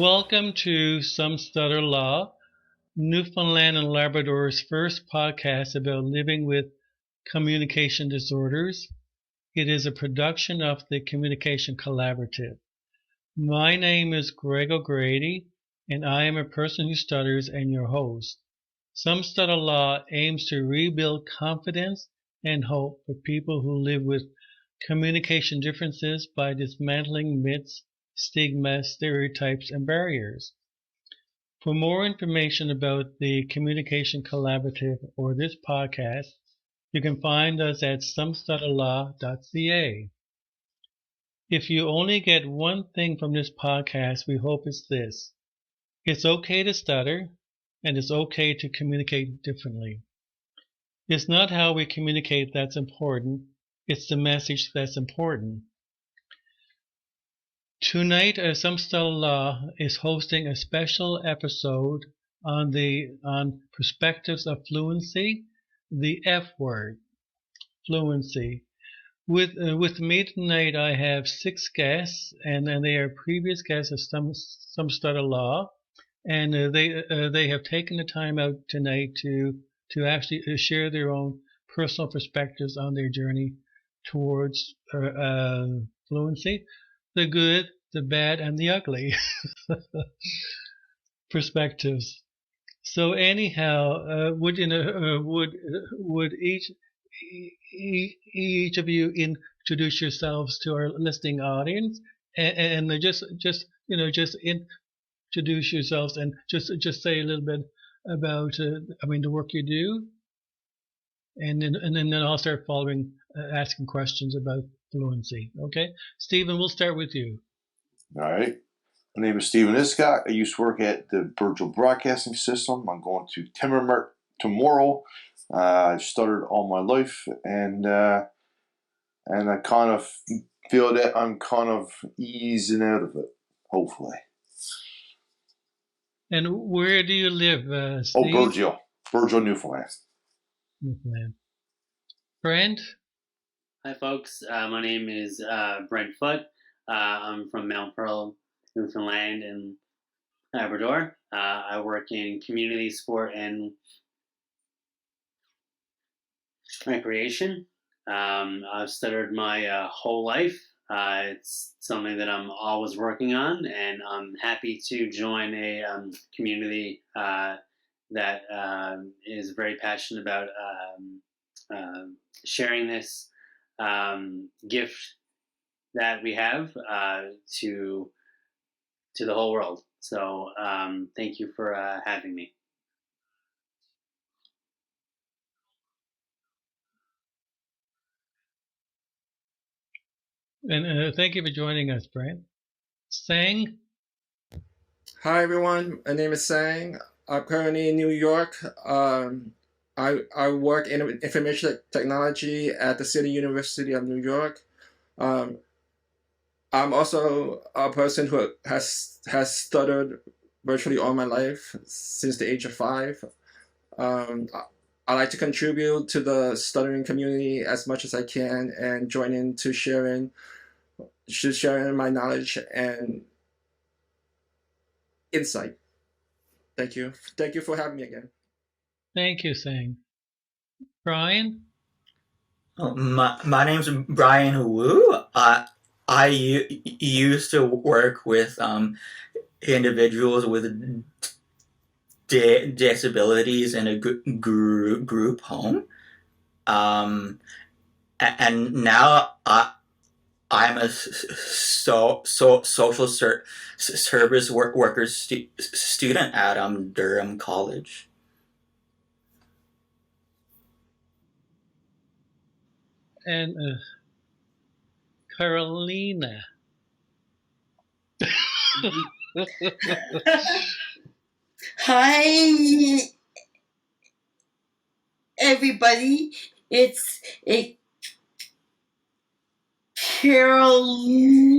Welcome to Some Stutter Law, Newfoundland and Labrador's first podcast about living with communication disorders. It is a production of the Communication Collaborative. My name is Greg O'Grady, and I am a person who stutters and your host. Some Stutter Law aims to rebuild confidence and hope for people who live with communication differences by dismantling myths, stigma, stereotypes, and barriers. For more information about the Communication Collaborative or this podcast, you can find us at somestutterlaw.ca. If you only get one thing from this podcast, we hope it's this. It's okay to stutter, and it's okay to communicate differently. It's not how we communicate that's important, it's the message that's important. Tonight, Some Stutter Law is hosting a special episode on perspectives of fluency, the F word, fluency. With me tonight, I have 6 guests, and they are previous guests of Some Stutter Law, and they have taken the time out tonight to actually share their own personal perspectives on their journey towards fluency, the good, the bad, and the ugly perspectives. So anyhow, would each of you introduce yourselves to our listening audience, and just introduce yourselves and just say a little bit about the work you do, and then I'll start following asking questions about fluency. Okay, Stephen, we'll start with you. All right. My name is Stephen Iscott. I used to work at the Virtual Broadcasting System. I'm going to Timmermark tomorrow. I've stuttered all my life, and I kind of feel that I'm kind of easing out of it, hopefully. And where do you live, Steve? Burgeo, Newfoundland. Newfoundland. Brent? Hi, folks. My name is Brent Foote. I'm from Mount Pearl, Newfoundland, and Labrador. I work in community sport and recreation. I've stuttered my whole life. It's something that I'm always working on, and I'm happy to join a community that is very passionate about sharing this gift that we have to the whole world. So thank you for having me. And thank you for joining us, Brent. Sang? Hi, everyone. My name is Sang. I'm currently in New York. I work in information technology at the City University of New York. I'm also a person who has stuttered virtually all my life since the age of 5. I like to contribute to the stuttering community as much as I can and join into sharing my knowledge and insight. Thank you. Thank you for having me again. Thank you, Sang. Brian? My name's Brian Wu. I used to work with individuals with disabilities in a group home, and now I'm a social service worker student at Durham College. And Carolina. Hi, everybody. It's a Carolina.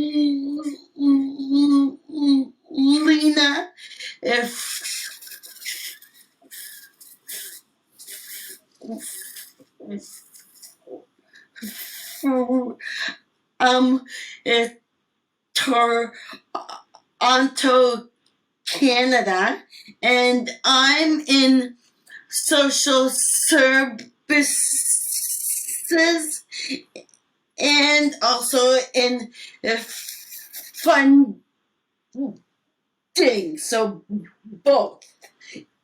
Toronto, Canada, and I'm in social services and also in funding. So both.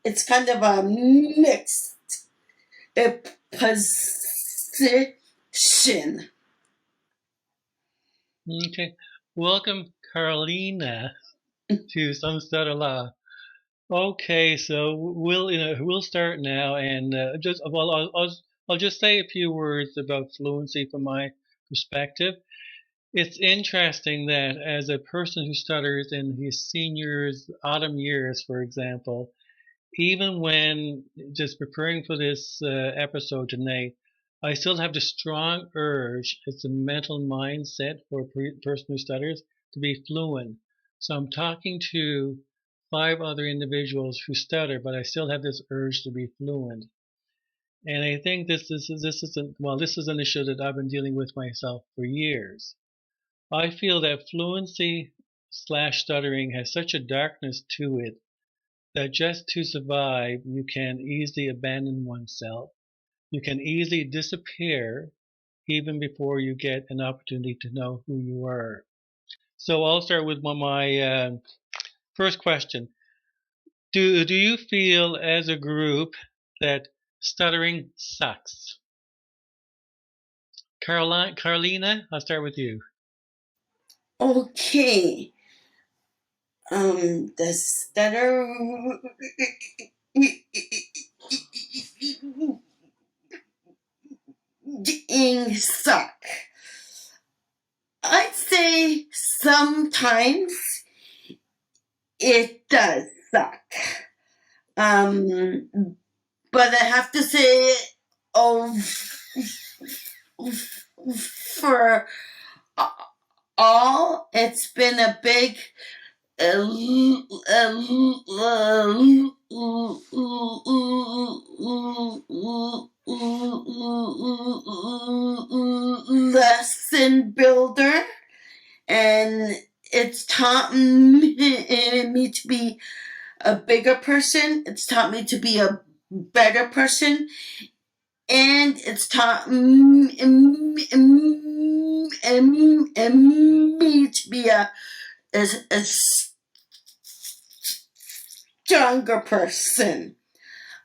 It's kind of a mixed position. Okay. Welcome, Carolina, to Some Stutter Law. Okay, so we'll start now, and I'll just say a few words about fluency from my perspective. It's interesting that as a person who stutters in his seniors, autumn years, for example, even when just preparing for this episode tonight, I still have the strong urge, it's a mental mindset for a person who stutters, to be fluent. So I'm talking to 5 other individuals who stutter, but I still have this urge to be fluent. And I think this is an issue that I've been dealing with myself for years. I feel that fluency slash stuttering has such a darkness to it that just to survive, you can easily abandon oneself. You can easily disappear even before you get an opportunity to know who you are. So I'll start with my first question. Do you feel as a group that stuttering sucks? Carolina, I'll start with you. Okay. The stutter suck. I'd say sometimes it does suck. But I have to say, for all, it's been a big lesson builder, and it's taught me to be a bigger person. It's taught me to be a better person, and it's taught me to be a stronger person.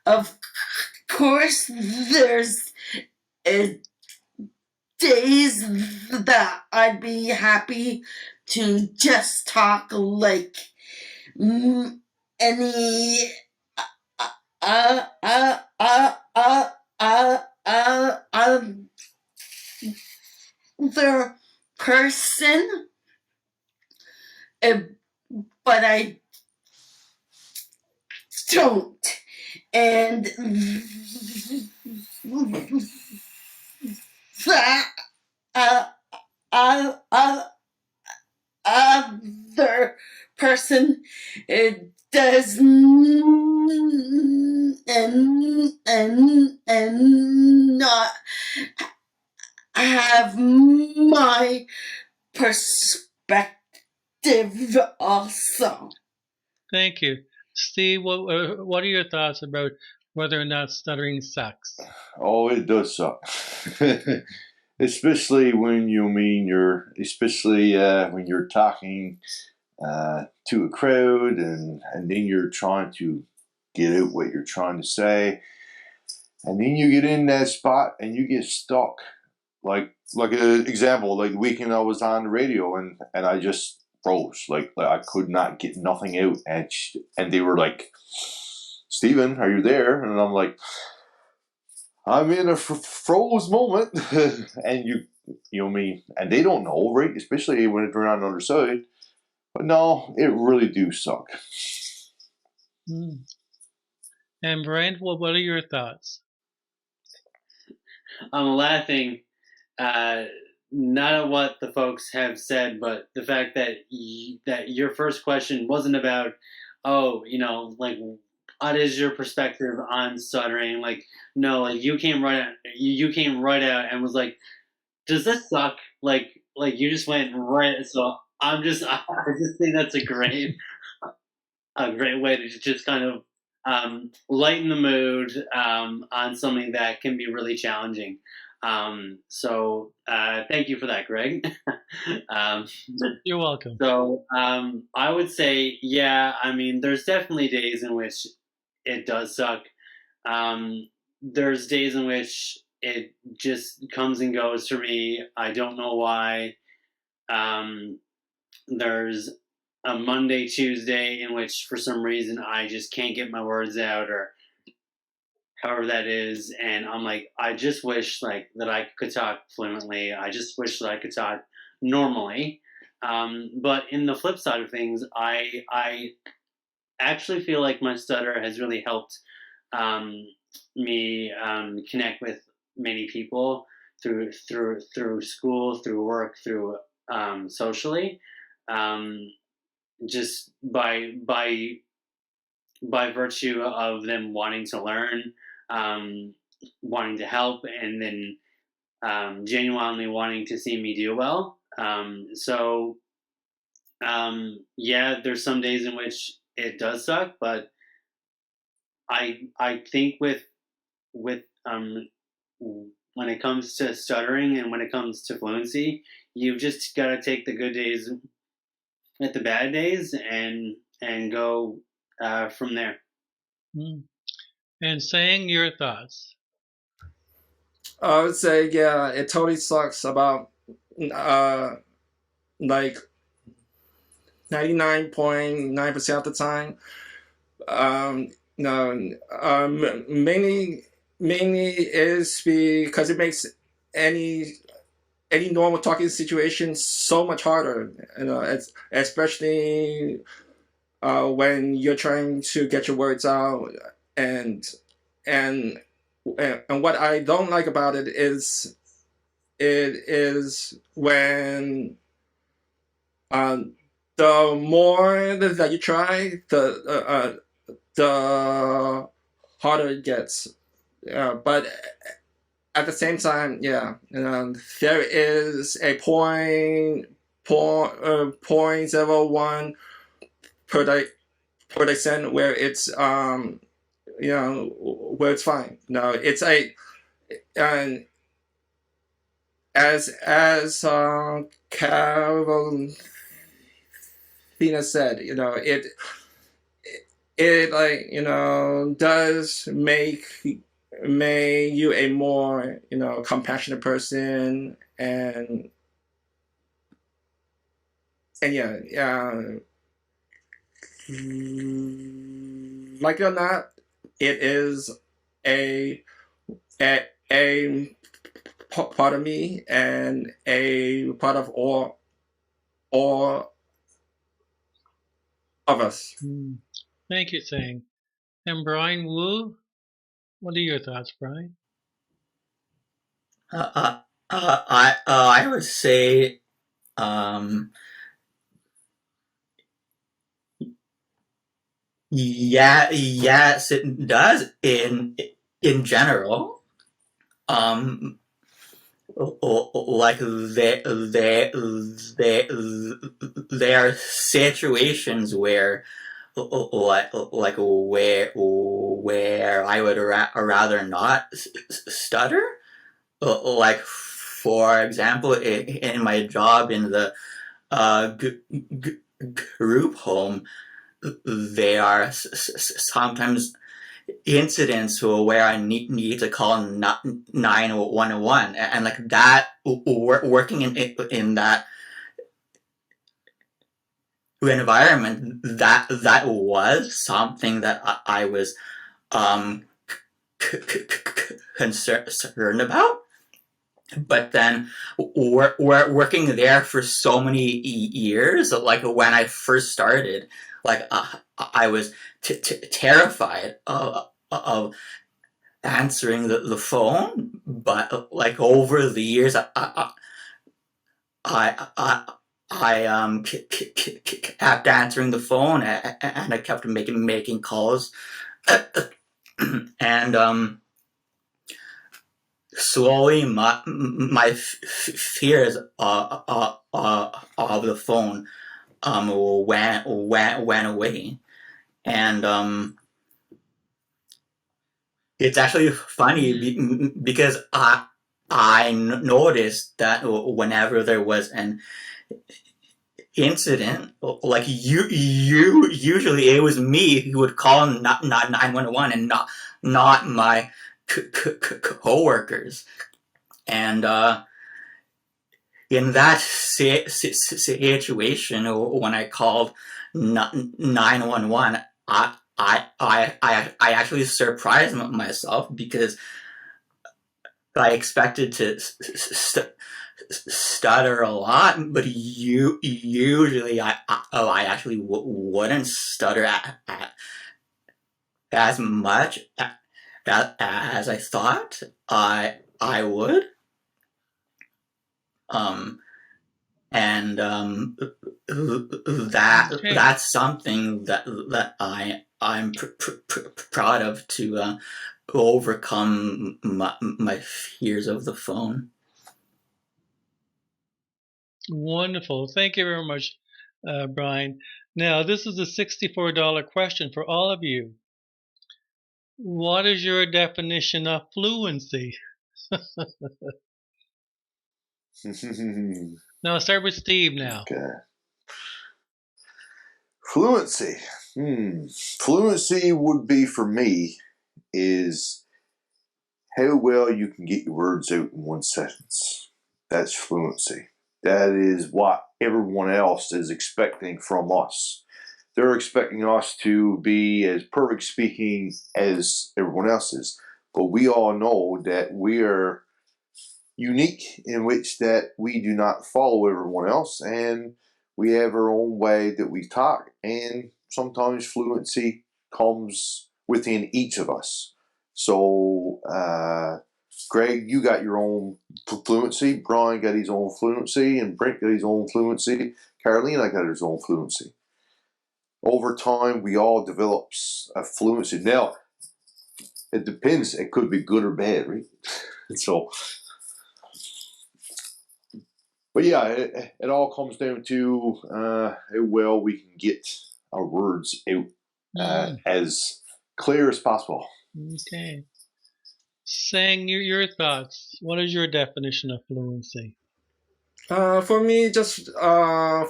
Of course, there's days that I'd be happy to just talk like any other person, but I don't. And that other person does and not have my perspective also. Thank you. Steve, what are your thoughts about whether or not stuttering sucks? Oh, it does suck. Especially when when you're talking to a crowd and then you're trying to get out what you're trying to say, and then you get in that spot and you get stuck. Like an example, like the weekend I was on the radio and I just froze. Like I could not get nothing out, and they were like, "Steven, are you there?" And I'm like, "I'm in a froze moment," and you know me, and they don't know, right? Especially when they're on the other side. But no, it really do suck. And Brent, what are your thoughts? I'm laughing, not at what the folks have said, but the fact that that your first question wasn't about, like what is your perspective on stuttering? Like, no, like you came right out and was like, does this suck? Like you just went right. So I just think that's a great. a great way to just kind of lighten the mood on something that can be really challenging. So thank you for that, Greg. You're welcome. So I would say, yeah, I mean, there's definitely days in which it does suck. There's days in which it just comes and goes for me. I don't know why. There's a Monday, Tuesday in which for some reason I just can't get my words out, or however that is, and I'm like, I just wish like that I could talk fluently. I just wish that I could talk normally. But in the flip side of things, I actually feel like my stutter has really helped me connect with many people through school, through work, through socially, just by virtue of them wanting to learn, wanting to help, and then genuinely wanting to see me do well. Yeah, there's some days in which it does suck, but I think with when it comes to stuttering and when it comes to fluency, you've just got to take the good days with the bad days and go from there. And saying your thoughts. I would say, yeah, it totally sucks about like 99.9% of the time. No, mainly is because it makes any normal talking situation so much harder. You know, especially when you're trying to get your words out, and what I don't like about it is when the more that you try, the harder it gets. But at the same time, yeah, there is a point 0.01 per percent where it's where it's fine. No, it's and as Carolina said, it like does make you a more compassionate person, and yeah, like it or not, it is a part of me and a part of all of us. Thank you, Sang. And Brian Wu, what are your thoughts, Brian? I would say, yes, it does in general. Like there are situations where where I would rather not stutter. Like for example, in my job in the group home, there are sometimes incidents where I need to call 911, and like that, working in that environment, that was something that I was concerned about. But then we're working there for so many years, like when I first started, like I was terrified of answering the phone. But like over the years, I kept answering the phone, and I kept making calls, and slowly my fears of the phone went away, And it's actually funny because I noticed that whenever there was an incident, like usually it was me who would call not 911 and not my coworkers. And in that situation, when I called 911, I actually surprised myself because I expected to stutter a lot, but usually I actually wouldn't stutter as much as I thought I would. And that's something that I'm proud of, to overcome my fears of the phone. Wonderful. Thank you very much, Brian. Now, this is a $64 question for all of you. What is your definition of fluency? Now, start with Steve now. Okay. Fluency. Fluency would be, for me, is how well you can get your words out in one sentence. That's fluency. That is what everyone else is expecting from us. They're expecting us to be as perfect speaking as everyone else is. But we all know that we are unique in which that we do not follow everyone else, and we have our own way that we talk, and sometimes fluency comes within each of us. So Greg, you got your own fluency, Brian got his own fluency, and Brent got his own fluency, Carolina got his own fluency. Over time we all develop a fluency. Now it depends, it could be good or bad, right? So but yeah, it all comes down to how well we can get our words out as clear as possible. Okay. Sang, your thoughts. What is your definition of fluency? For me, just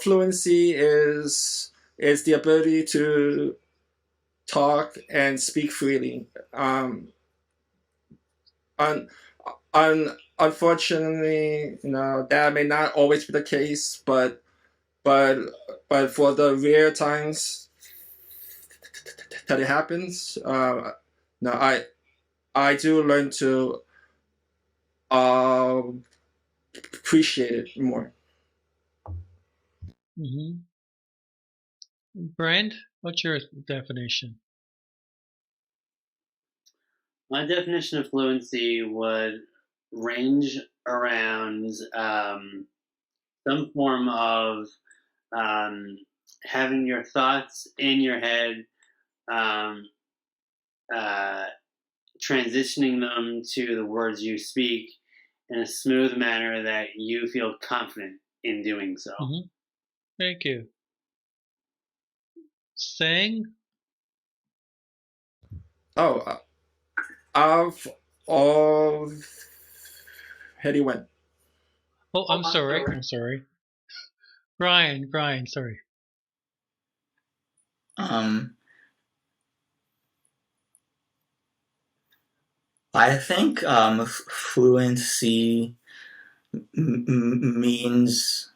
fluency is the ability to talk and speak freely. Unfortunately, that may not always be the case, but for the rare times that it happens, I do learn to appreciate it more. Brent, what's your definition? My definition of fluency would range around some form of having your thoughts in your head, transitioning them to the words you speak in a smooth manner that you feel confident in doing so. Thank you. Sang? I've already went. Oh, I'm sorry. Brian, sorry. I think fluency means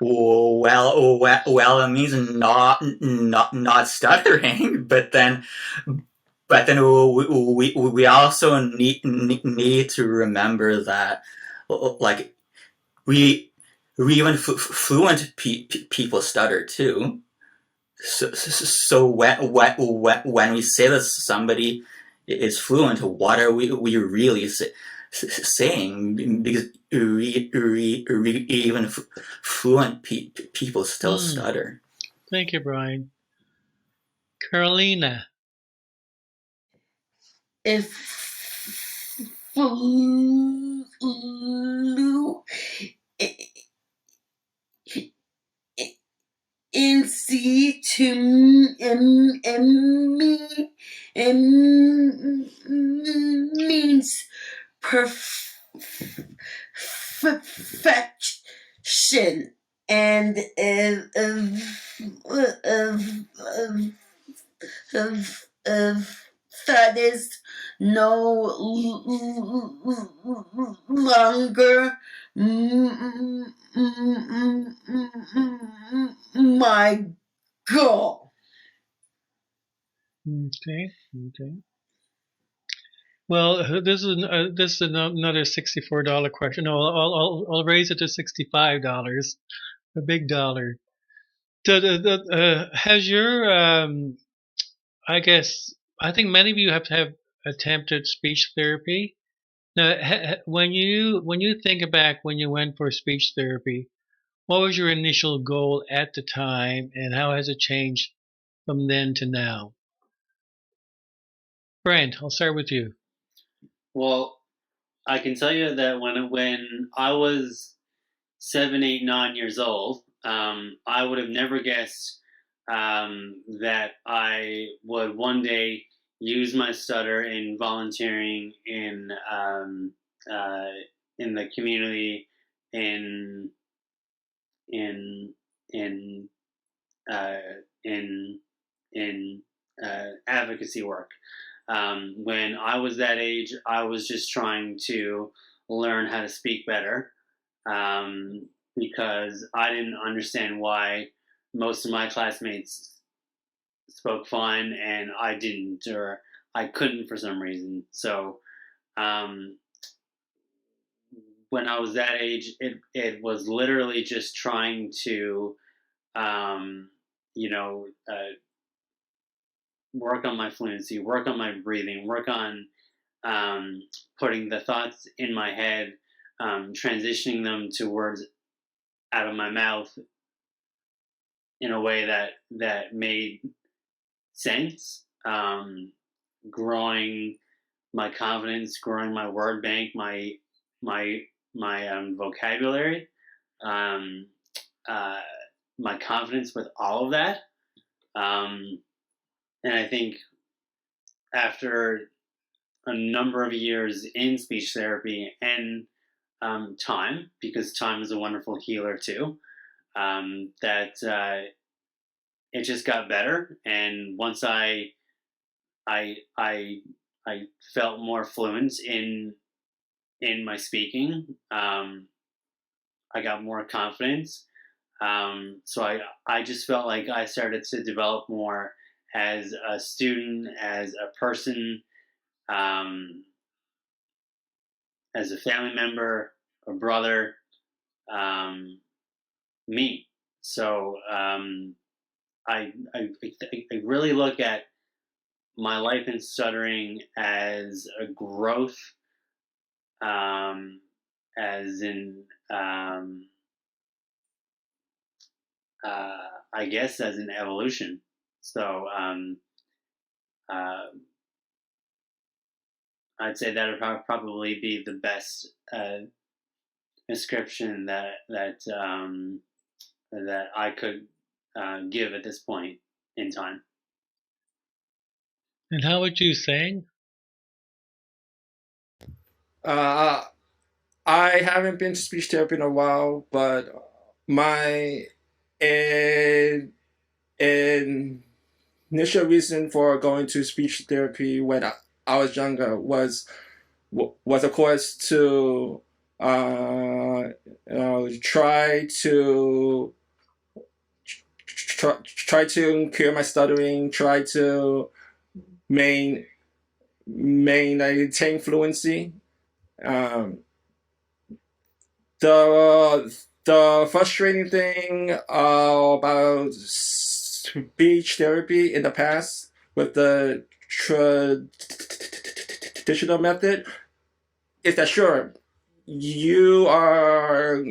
well, it means not stuttering, but then we also need to remember that, like, we even fluent people stutter too. So when we say that somebody is fluent, what are we really saying? Because even fluent people still stutter. Thank you, Brian. Carolina. If fluency to means perfection, and that is no longer my goal. Okay. Well, this is another $64 question. No, I'll raise it to $65. A big dollar. Has your I think many of you have attempted speech therapy. Now, when you think back when you went for speech therapy, what was your initial goal at the time, and how has it changed from then to now? Brent, I'll start with you. Well, I can tell you that when I was 7, 8, 9 years old, I would have never guessed that I would one day use my stutter in volunteering in the community, in in in uh, in advocacy work. When I was that age, I was just trying to learn how to speak better, because I didn't understand why most of my classmates spoke fine and I didn't, or I couldn't for some reason. So um, when I was that age, it was literally just trying to, um, you know, work on my fluency, work on my breathing, work on putting the thoughts in my head, transitioning them to words out of my mouth in a way that made sense. Growing my confidence, growing my word bank, my vocabulary, um, uh, my confidence with all of that. And I think after a number of years in speech therapy and time, because time is a wonderful healer too, that it just got better. And once I I felt more fluent in my speaking, I got more confidence. So I just felt like I started to develop more as a student, as a person, um, as a family member, a brother, me. So I really look at my life in stuttering as a growth, um, as in, I guess, as an evolution. So uh, I'd say that would probably be the best description that I could give at this point in time. And how would you sing? I haven't been to speech therapy in a while, but my in, initial reason for going to speech therapy when I was younger was of course to try to try to cure my stuttering, try to main maintain fluency. Um, the frustrating thing about speech therapy in the past with the traditional method is that sure you are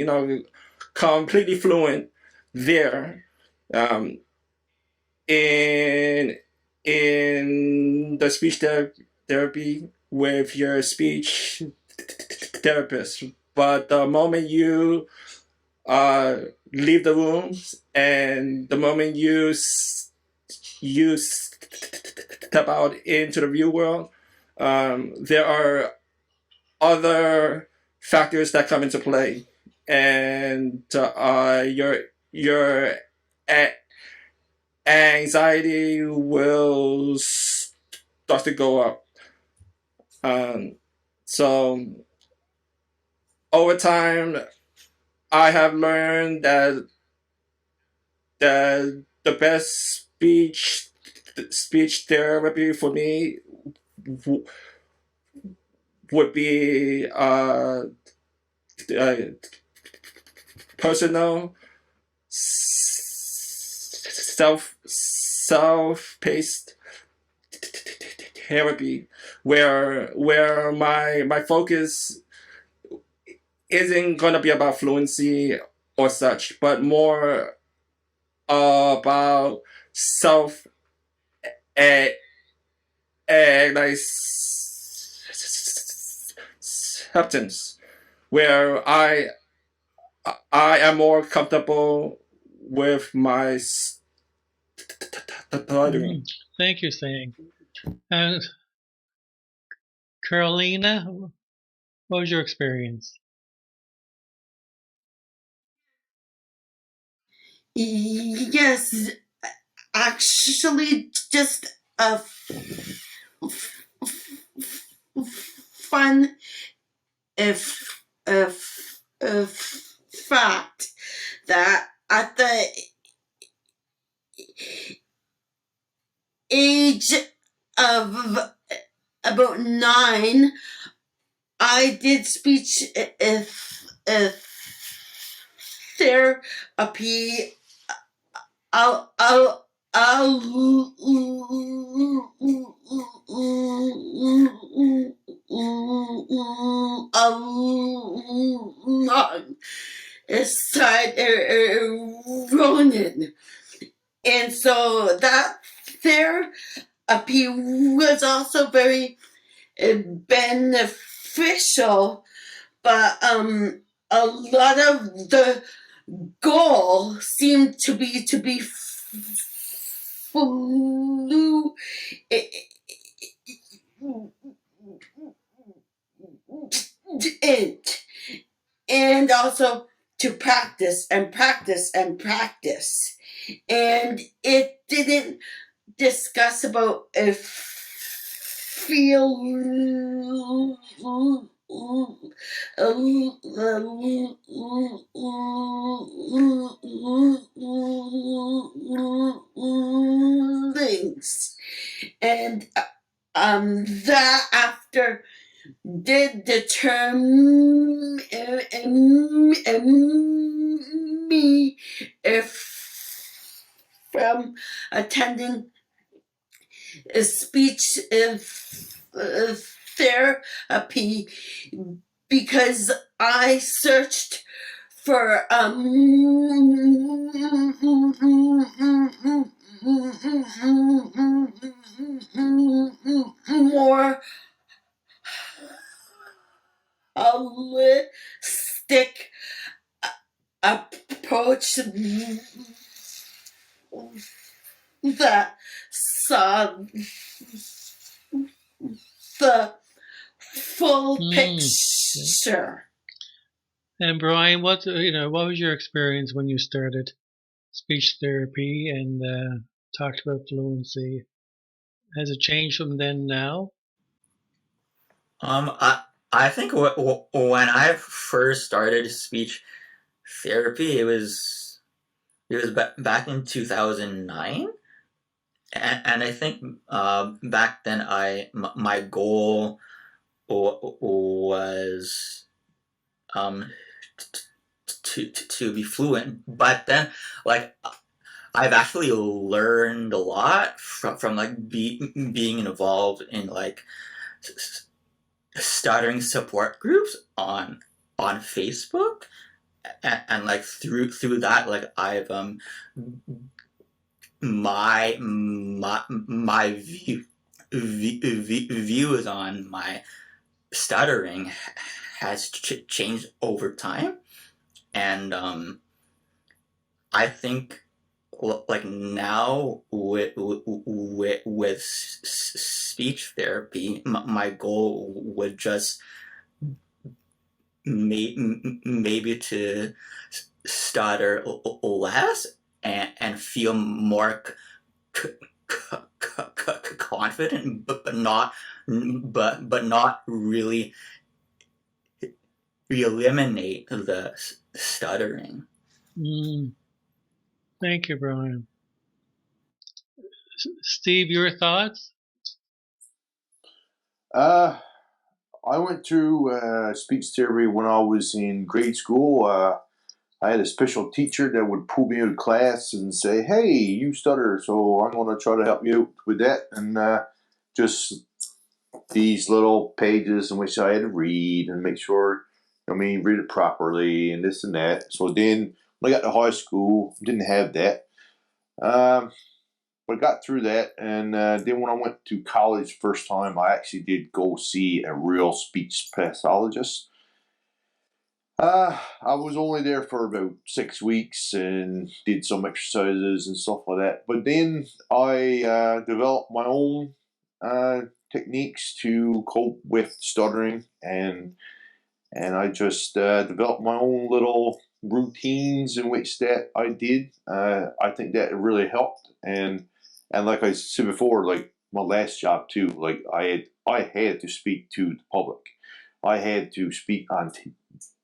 completely fluent there um, in the speech therapy with your speech therapist. But the moment you leave the room and the moment you step out into the real world, there are other factors that come into play, and your a- anxiety will start to go up. So over time, I have learned that the best speech therapy for me w- would be uh, personal self-paced therapy, where my focus isn't gonna be about fluency or such, but more about self acceptance, where I am more comfortable with my stuttering. Thank you, Sang. And Carolina, what was your experience? Yes, actually, just a fun if fact that at the age of about 9, I did speech therapy. Side Ronan. And so that therapy was also very beneficial, but a lot of the goal seemed to be fluent and also to practice and practice and practice. And it didn't discuss about if feelings. And that after did determine me if from attending a speech therapy, because I searched for more holistic approach that saw the full picture. And Brian, what was your experience when you started speech therapy and talked about fluency? Has it changed from then now? I think when I first started speech therapy, it was back in 2009, and I think back then my goal was um to be fluent, but then like I've actually learned a lot from like being involved in like stuttering support groups on Facebook, and like through that, like I've my view views on my stuttering has changed over time, and I think like now with speech therapy, my goal would just maybe to stutter less and feel more confident, but not really eliminate the stuttering. Thank you, Brian. Steve, your thoughts? I went through speech therapy when I was in grade school. I had a special teacher that would pull me out of class and say, "Hey, you stutter, so I'm going to try to help you out with that." And just these little pages in which I had to read and make sure, read it properly and this and that. So then when I got to high school, didn't have that. But I got through that, and then when I went to college first time, I actually did go see a real speech pathologist. I was only there for about 6 weeks and did some exercises and stuff like that. But then I developed my own techniques to cope with stuttering, and I just developed my own little routines in which that I did. I think that really helped, and like I said before, like my last job too, like I had to speak to the public. I had to speak on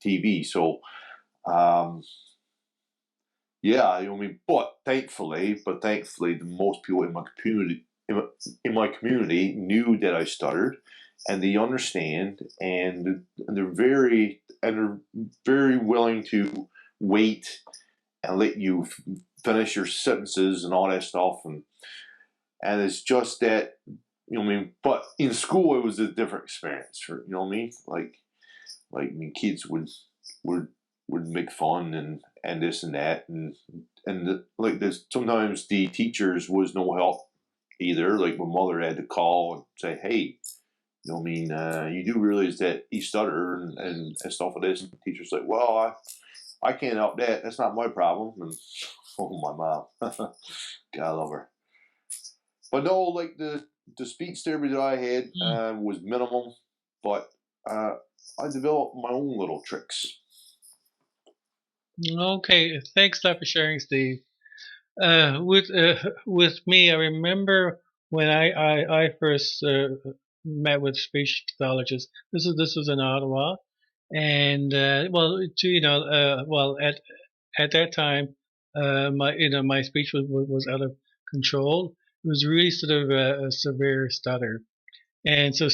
TV. So, yeah, but thankfully, the most people in my community, knew that I stuttered, and they understand, and they're very willing to wait and let you finish your sentences and all that stuff, and it's just that, but in school it was a different experience. Kids would would make fun and this and that, like this. Sometimes the teachers was no help either. Like my mother had to call and say, "Hey, you do realize that he stutter and stuff like this." And the teacher's like, "Well, I can't help that. That's not my problem." And oh, my mom, God, I love her. But no, like the speech therapy that I had was minimal, but I developed my own little tricks. Okay, thanks a lot for sharing, Steve. With me, I remember when I first met with speech pathologists. This was in Ottawa, and at that time, my speech was out of control. It was really sort of a severe stutter, and so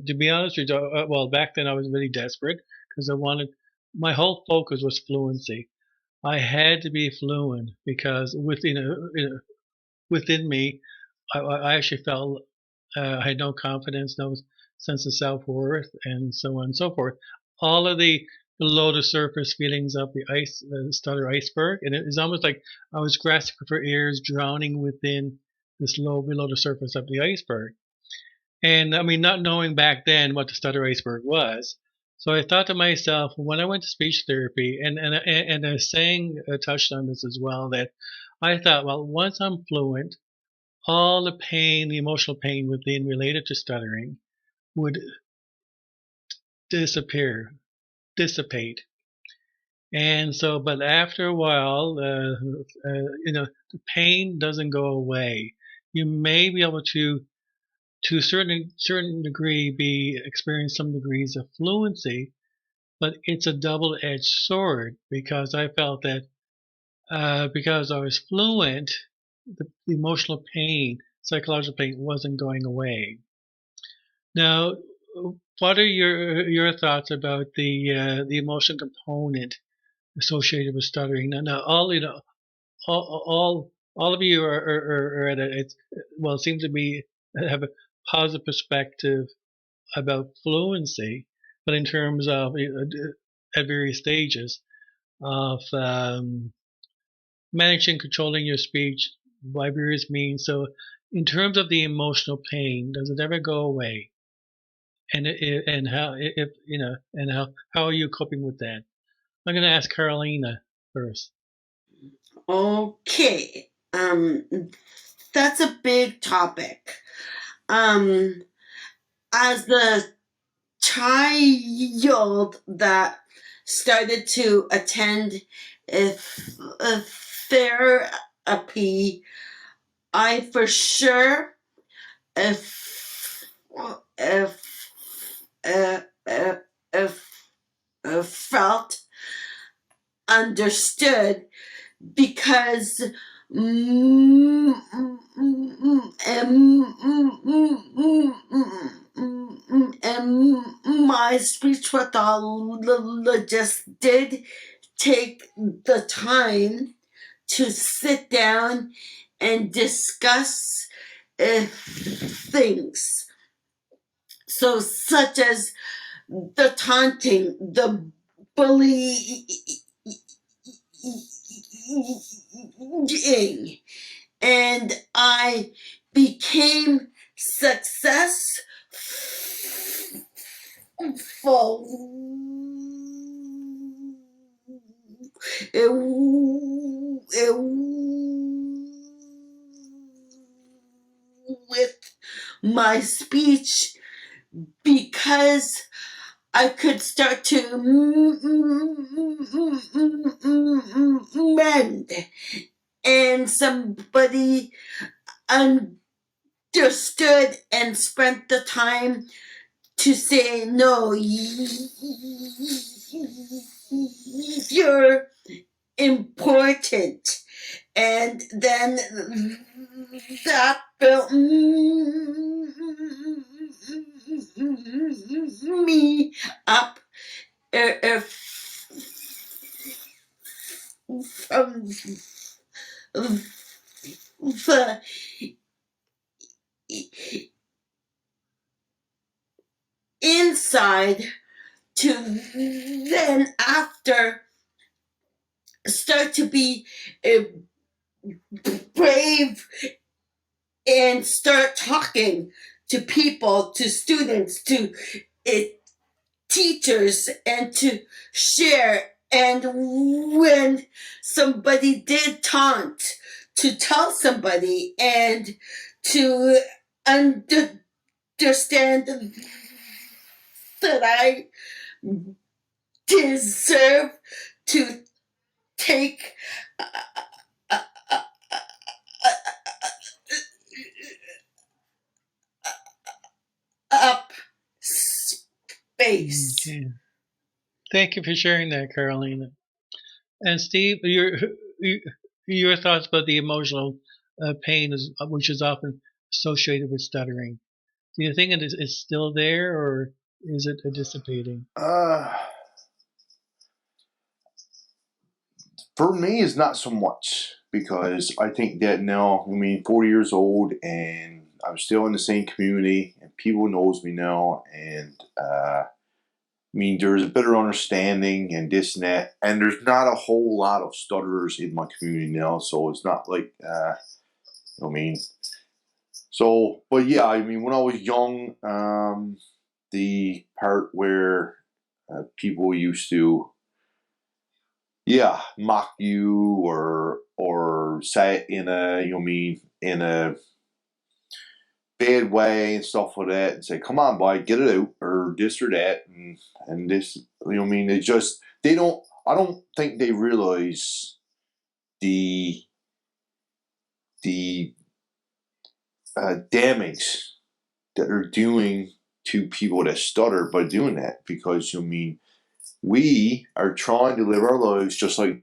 to be honest with you, back then I was really desperate because my whole focus was fluency. I had to be fluent because within me, I actually felt I had no confidence, no sense of self worth, and so on and so forth. All of the below the surface feelings of the stutter iceberg, and it was almost like I was grasping for air, drowning within this low below the surface of the iceberg. And I mean, not knowing back then what the stutter iceberg was. So I thought to myself, when I went to speech therapy, and I saying touched on this as well, that I thought, well, once I'm fluent, all the pain, the emotional pain within related to stuttering would dissipate. And so, but after a while, the pain doesn't go away. You may be able to a certain degree, experience some degrees of fluency, but it's a double-edged sword because I felt that because I was fluent, the emotional pain, psychological pain wasn't going away. Now, what are your thoughts about the emotion component associated with stuttering? Now all of you are at seem to be have a positive perspective about fluency, but in terms of at various stages of managing, controlling your speech by various means. So in terms of the emotional pain, does it ever go away? And how if and how are you coping with that? I'm going to ask Carolina first. Okay. That's a big topic. As the child that started to attend a therapy, I for sure if if if, felt understood because my speech pathologist did take the time to sit down and discuss things. So, such as the taunting, the bullying, and I became successful with my speech because I could start to mend, and somebody understood and spent the time to say, no, you're important. And then that built me up from the inside to then after start to be brave and start talking to people, to students, to teachers, and to share. And when somebody did taunt, to tell somebody and to understand that I deserve to take up space. Okay. Thank you for sharing that, Carolina. And Steve, your thoughts about the emotional pain, which is often associated with stuttering. Do you think it's still there, or is it dissipating? For me, it's not so much because I think that now, 40 years old and I'm still in the same community and people knows me now, and there's a better understanding and this and that, and there's not a whole lot of stutterers in my community now, so it's not like, so, but yeah, when I was young, the part where people used to, yeah, mock you or say it in a, in a bad way and stuff like that, and say, "Come on, boy, get it out," or this or that, and this, They just they don't. I don't think they realize the the damage that they're doing to people that stutter by doing that, because we are trying to live our lives just like.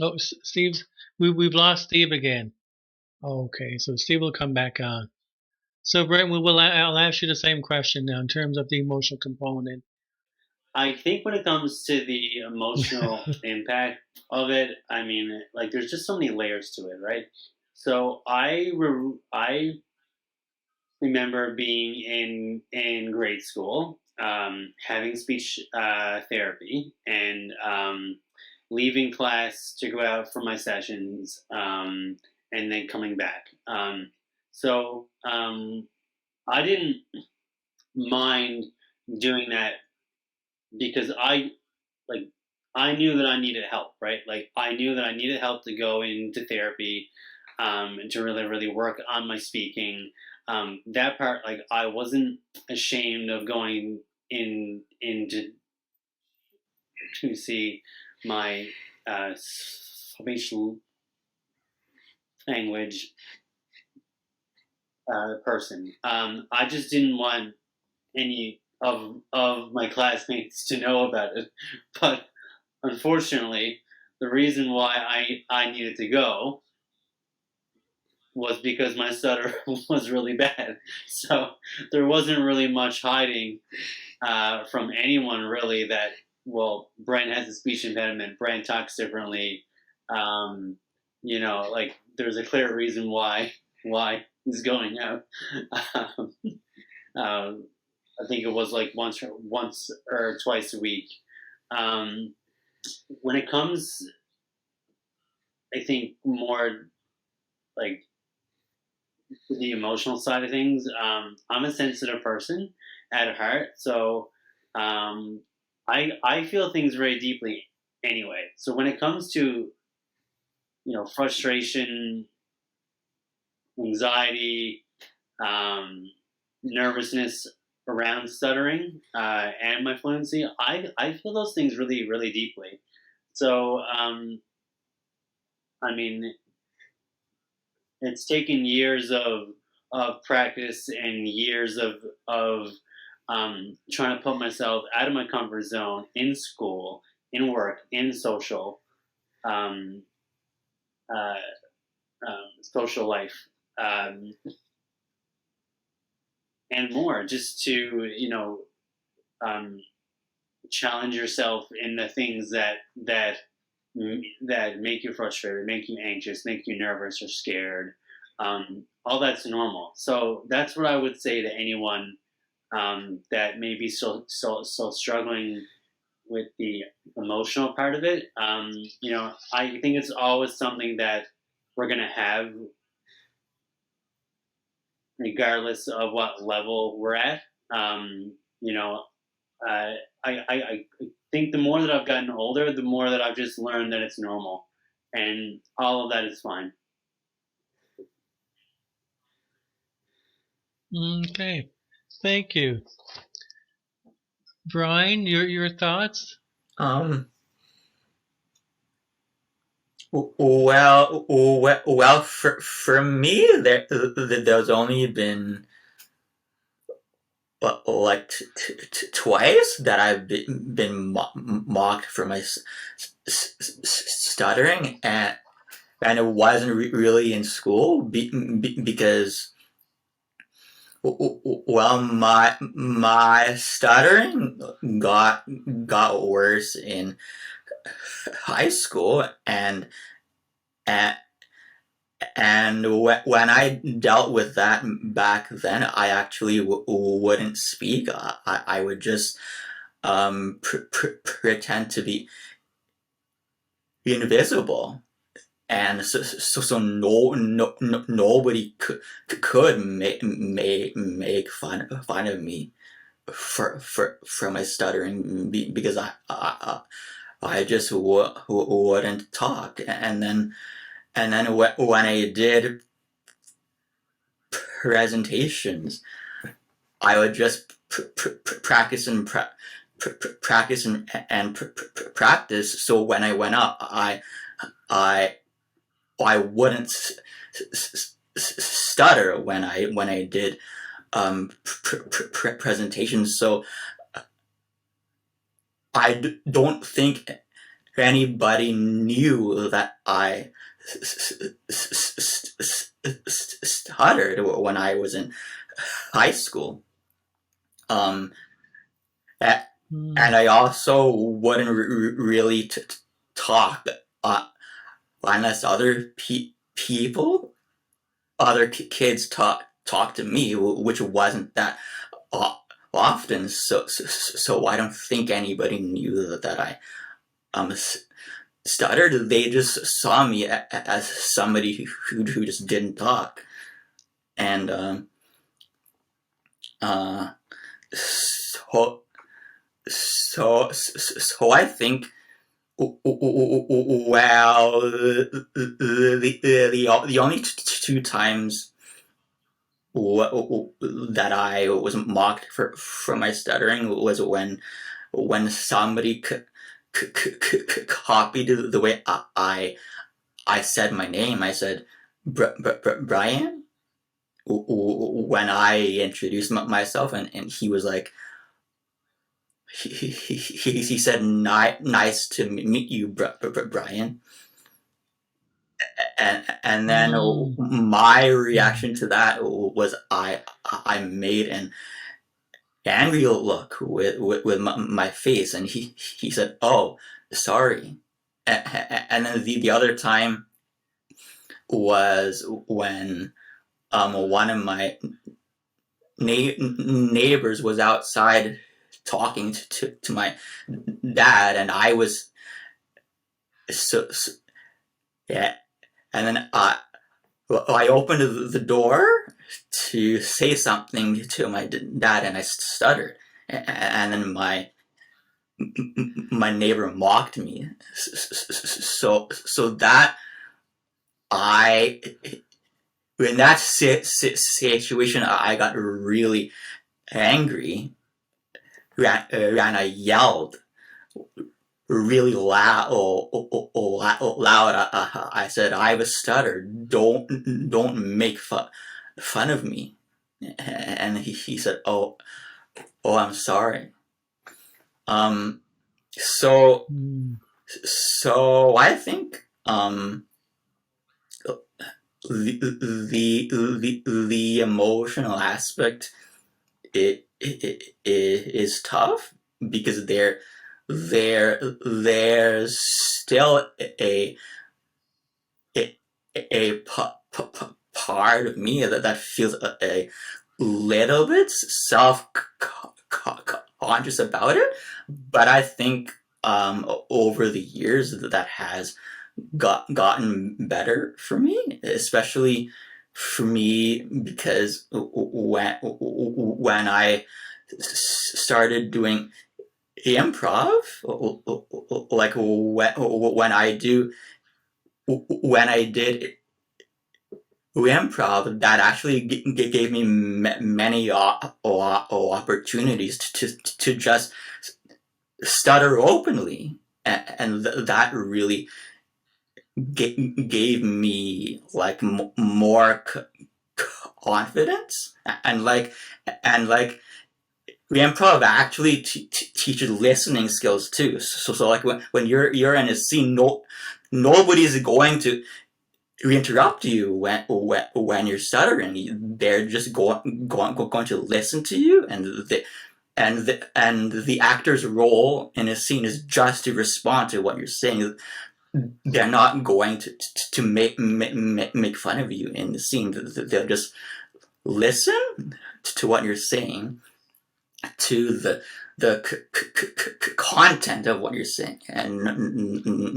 Oh, Steve's we've lost Steve again. Okay, so Steve will come back on. So Brent, I'll ask you the same question now in terms of the emotional component. I think when it comes to the emotional impact of it, there's just so many layers to it, right? So I remember being in grade school, having speech therapy, and leaving class to go out for my sessions, and then coming back. So I didn't mind doing that because I knew that I needed help, right? Like I knew that I needed help to go into therapy, and to really, really work on my speaking. That part, like I wasn't ashamed of going into to see my speech language person. I just didn't want any of my classmates to know about it, but unfortunately, the reason why I needed to go was because my stutter was really bad. So there wasn't really much hiding from anyone really that, well, Brian has a speech impediment, Brian talks differently. Like there's a clear reason why he's going out. I think it was like once or twice a week. When it comes, I think more like the emotional side of things, I'm a sensitive person at heart, so I feel things very deeply anyway. So when it comes to frustration, anxiety, nervousness around stuttering, and my fluency, I feel those things really, really deeply. So I mean, it's taken years of practice and years of trying to put myself out of my comfort zone in school, in work, in um, uh, social life, and more, just to challenge yourself in the things that make you frustrated, make you anxious, make you nervous or scared. All that's normal. So that's what I would say to anyone that may be so struggling with the emotional part of it. I think it's always something that we're gonna have, regardless of what level we're at. I think the more that I've gotten older, the more that I've just learned that it's normal, and all of that is fine. Okay, thank you, Brian. Your thoughts? Um. Well, for me, there's only been like twice that I've been mocked for my stuttering, and it wasn't really in school because, well, my stuttering got worse in high school, and when I dealt with that back then, I actually wouldn't speak. I would just pretend to be invisible, and so nobody could make fun of me for my stuttering because I just wouldn't talk, and then when I did presentations, I would just practice and practice and practice. So when I went up, I wouldn't stutter when I did presentations. So I don't think anybody knew that I stuttered when I was in high school. And I also wouldn't really talk unless other people, other kids talk to me, which wasn't that often. So I don't think anybody knew that I stuttered, they just saw me as somebody who just didn't talk. And so I think, well, the only two times that I was mocked for my stuttering was when somebody copied the way I said my name. I said Brian when I introduced myself, and he was like, he said, nice to meet you, Brian. And then my reaction to that was I made an angry look with my face, and he said, "Oh, sorry." And then the other time was when one of my neighbors was outside talking to my dad, and I was so yeah, and then I opened the door to say something to my dad, and I stuttered, and then my neighbor mocked me. So that I in that situation I got really angry, and I yelled really loud. I said, "I have a stutter. Don't make fun of me." And he said, "Oh, I'm sorry." So I think the emotional aspect it is tough, because there's still a part of me that feels a little bit self-conscious about it, but I think over the years that has gotten better for me, especially for me because when I started doing improv, like when I did improv, that actually gave me many opportunities to just stutter openly, and that really gave me like more confidence, and like improv actually teaches listening skills too. So like when you're in a scene, nobody's going to interrupt you when you're stuttering. They're just going to listen to you, and the actor's role in a scene is just to respond to what you're saying. They're not going to make fun of you in the scene. They'll just listen to what you're saying, to the content of what you're saying, and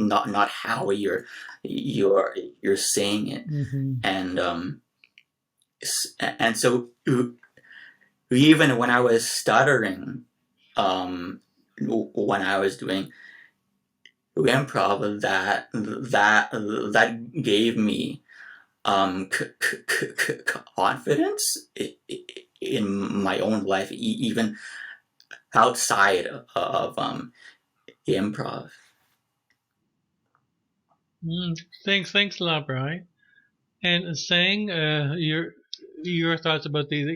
not how you're saying it. And so even when I was stuttering, when I was doing improv, that gave me confidence in my own life, even outside of improv. Thanks a lot, Brian. And saying your thoughts about the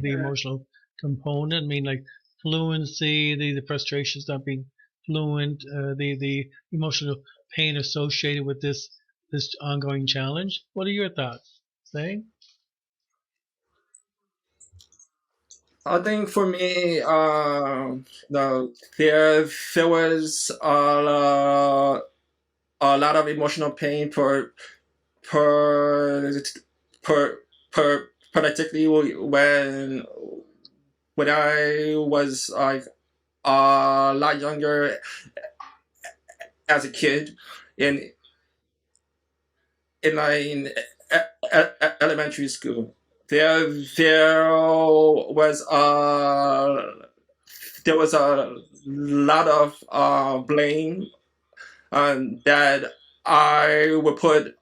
emotional component. I mean, like fluency, the frustrations not being fluent, the emotional pain associated with this ongoing challenge. What are your thoughts? Saying? I think for me, no, there was a lot of emotional pain per particularly when I was like a lot younger as a kid. in elementary school. There was a lot of blame that I would put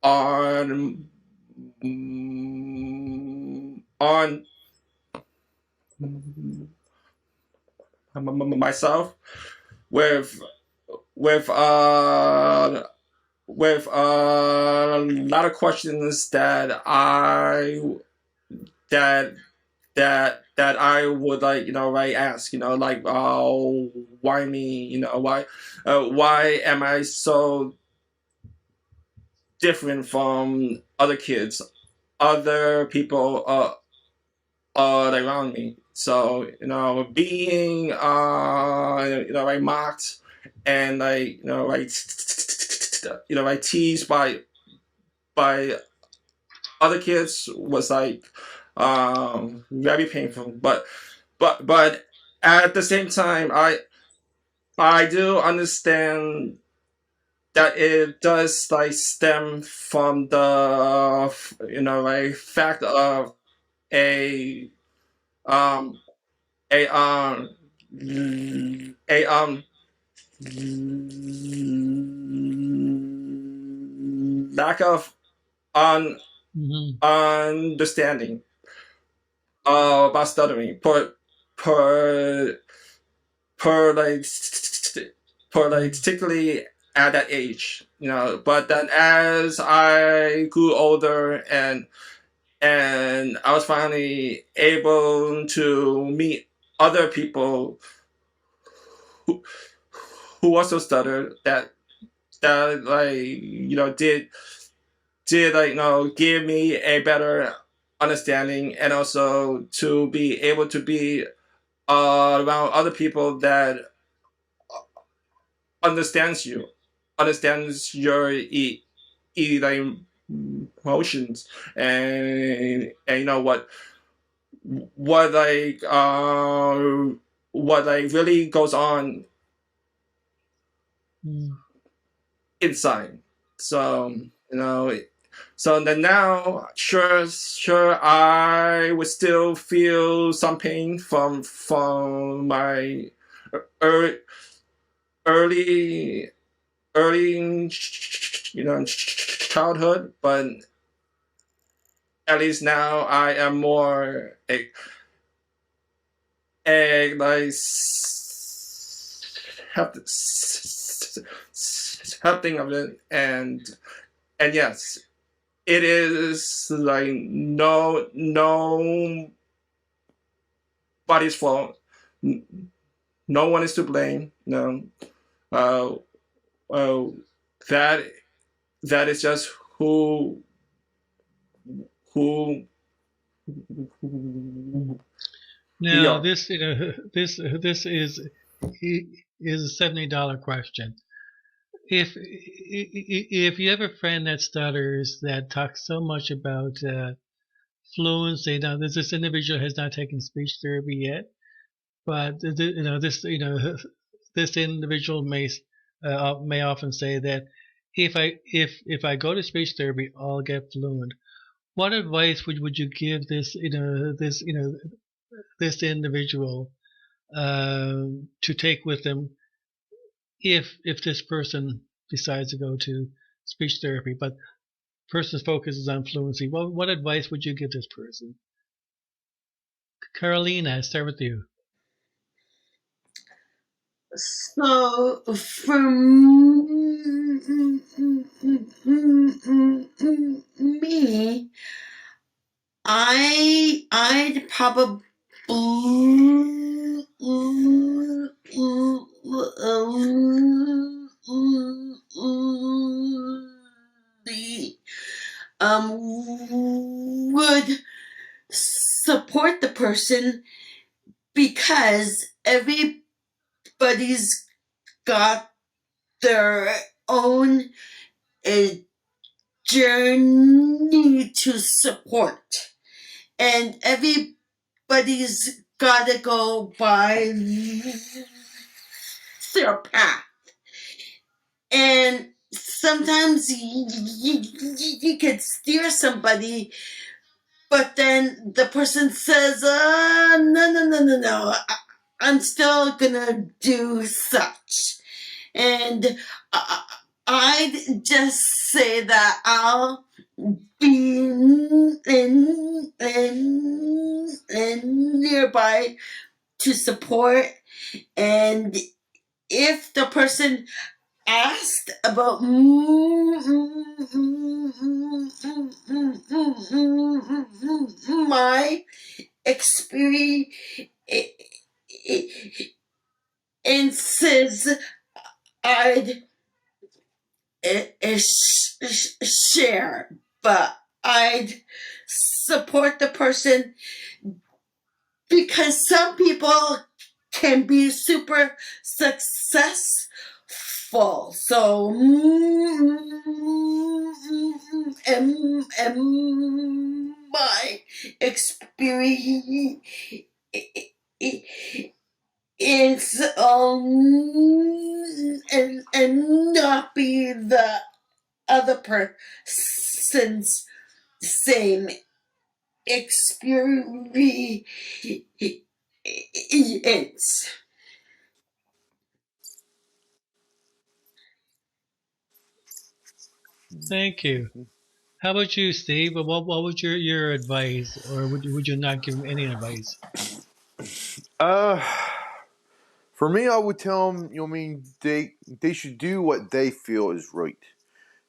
on myself with with uh with a lot of questions that I would ask, like, why me, why am I so different from other kids, other people around me. So being mocked and teased by other kids was very painful. But at the same time, I do understand that it does stem from the fact of a um a a lack of understanding about stuttering per per like particularly at that age, but then as I grew older and I was finally able to meet other people who also stuttered, that did give me a better understanding, and also to be able to be around other people that understands your emotions, and what really goes on inside. So so then now, sure, I would still feel some pain from my early childhood, but at least now I am more accepting of it, and yes, it is nobody's fault. No one is to blame. No, that is just who Now, this this is a $70 question. If you have a friend that stutters, that talks so much about fluency, now this individual has not taken speech therapy yet, but this individual may often say that if I go to speech therapy, I'll get fluent. What advice would you give this individual to take with them if this person decides to go to speech therapy, but person's focus is on fluency? What advice would you give this person? Carolina, I start with you. So for me, I'd probably would support the person, because everybody's got their own journey to support, and everybody's gotta go by their path. And sometimes you could steer somebody, but then the person says, no, I'm still gonna do such. And I'd just say that I'll be in nearby to support. And if the person asked about my experiences, I'd share, but I'd support the person because some people can be super successful. So, my experience is and not be the other person's same experience. Thank you. How about you, Steve? What would your advice, or would you not give him any advice? For me, I would tell them, they should do what they feel is right.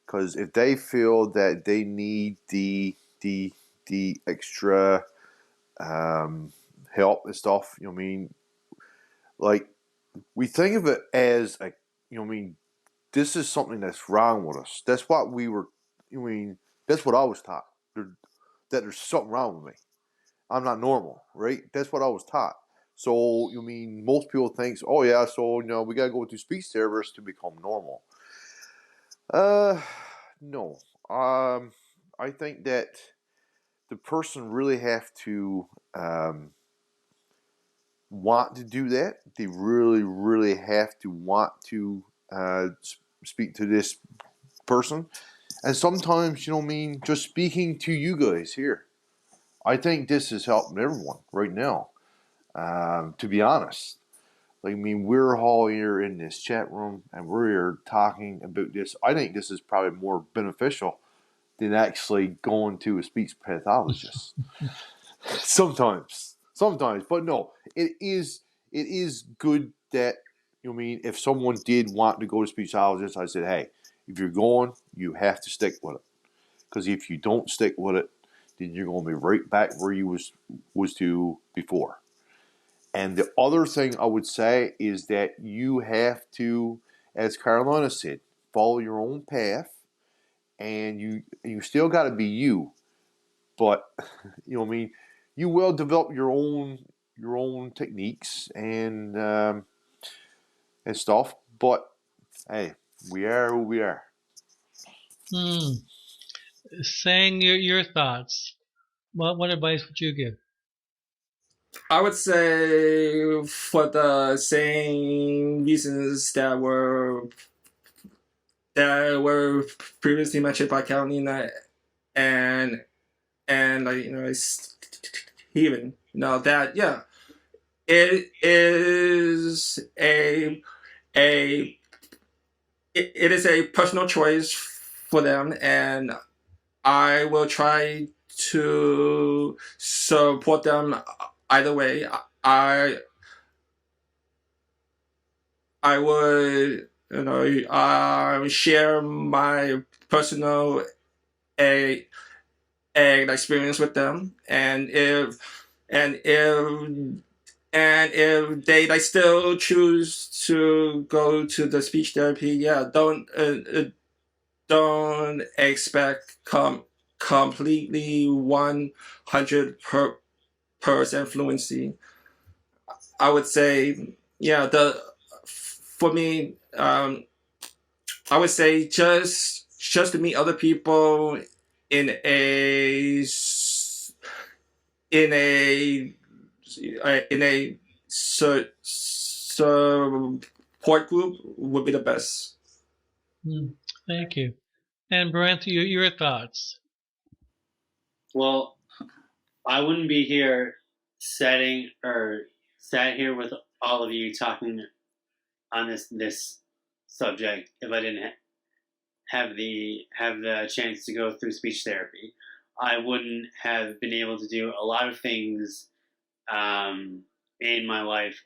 Because if they feel that they need the extra help and stuff, like we think of it as a, this is something that's wrong with us. That's what we were. That's what I was taught. That there's something wrong with me. I'm not normal, right? That's what I was taught. So most people think, oh yeah, so we gotta go to speech therapists to become normal. No. I think that the person really have to want to do that. They really, really have to want to speak to this person. And sometimes, just speaking to you guys here. I think this is helping everyone right now. To be honest, we're all here in this chat room and we're here talking about this. I think this is probably more beneficial than actually going to a speech pathologist. sometimes, but no, it is good that if someone did want to go to speech pathologist, I said, hey, if you're going, you have to stick with it, because if you don't stick with it, then you're going to be right back where you was to before. And the other thing I would say is that you have to, as Carolina said, follow your own path, and you still got to be you. But you will develop your own techniques and stuff. But hey, we are who we are. Saying your thoughts. What advice would you give? I would say for the same reasons that were previously mentioned by Carolina and Steven. That it is it is a personal choice for them, and I will try to support them either way. I would share my personal a experience with them, and if they still choose to go to the speech therapy, don't expect completely 100% fluency. I would say, for me, I would say just to meet other people in a support group would be the best. Thank you. And Brent, your thoughts? Well, I wouldn't be here sat here with all of you talking on this subject if I didn't have the chance to go through speech therapy. I wouldn't have been able to do a lot of things in my life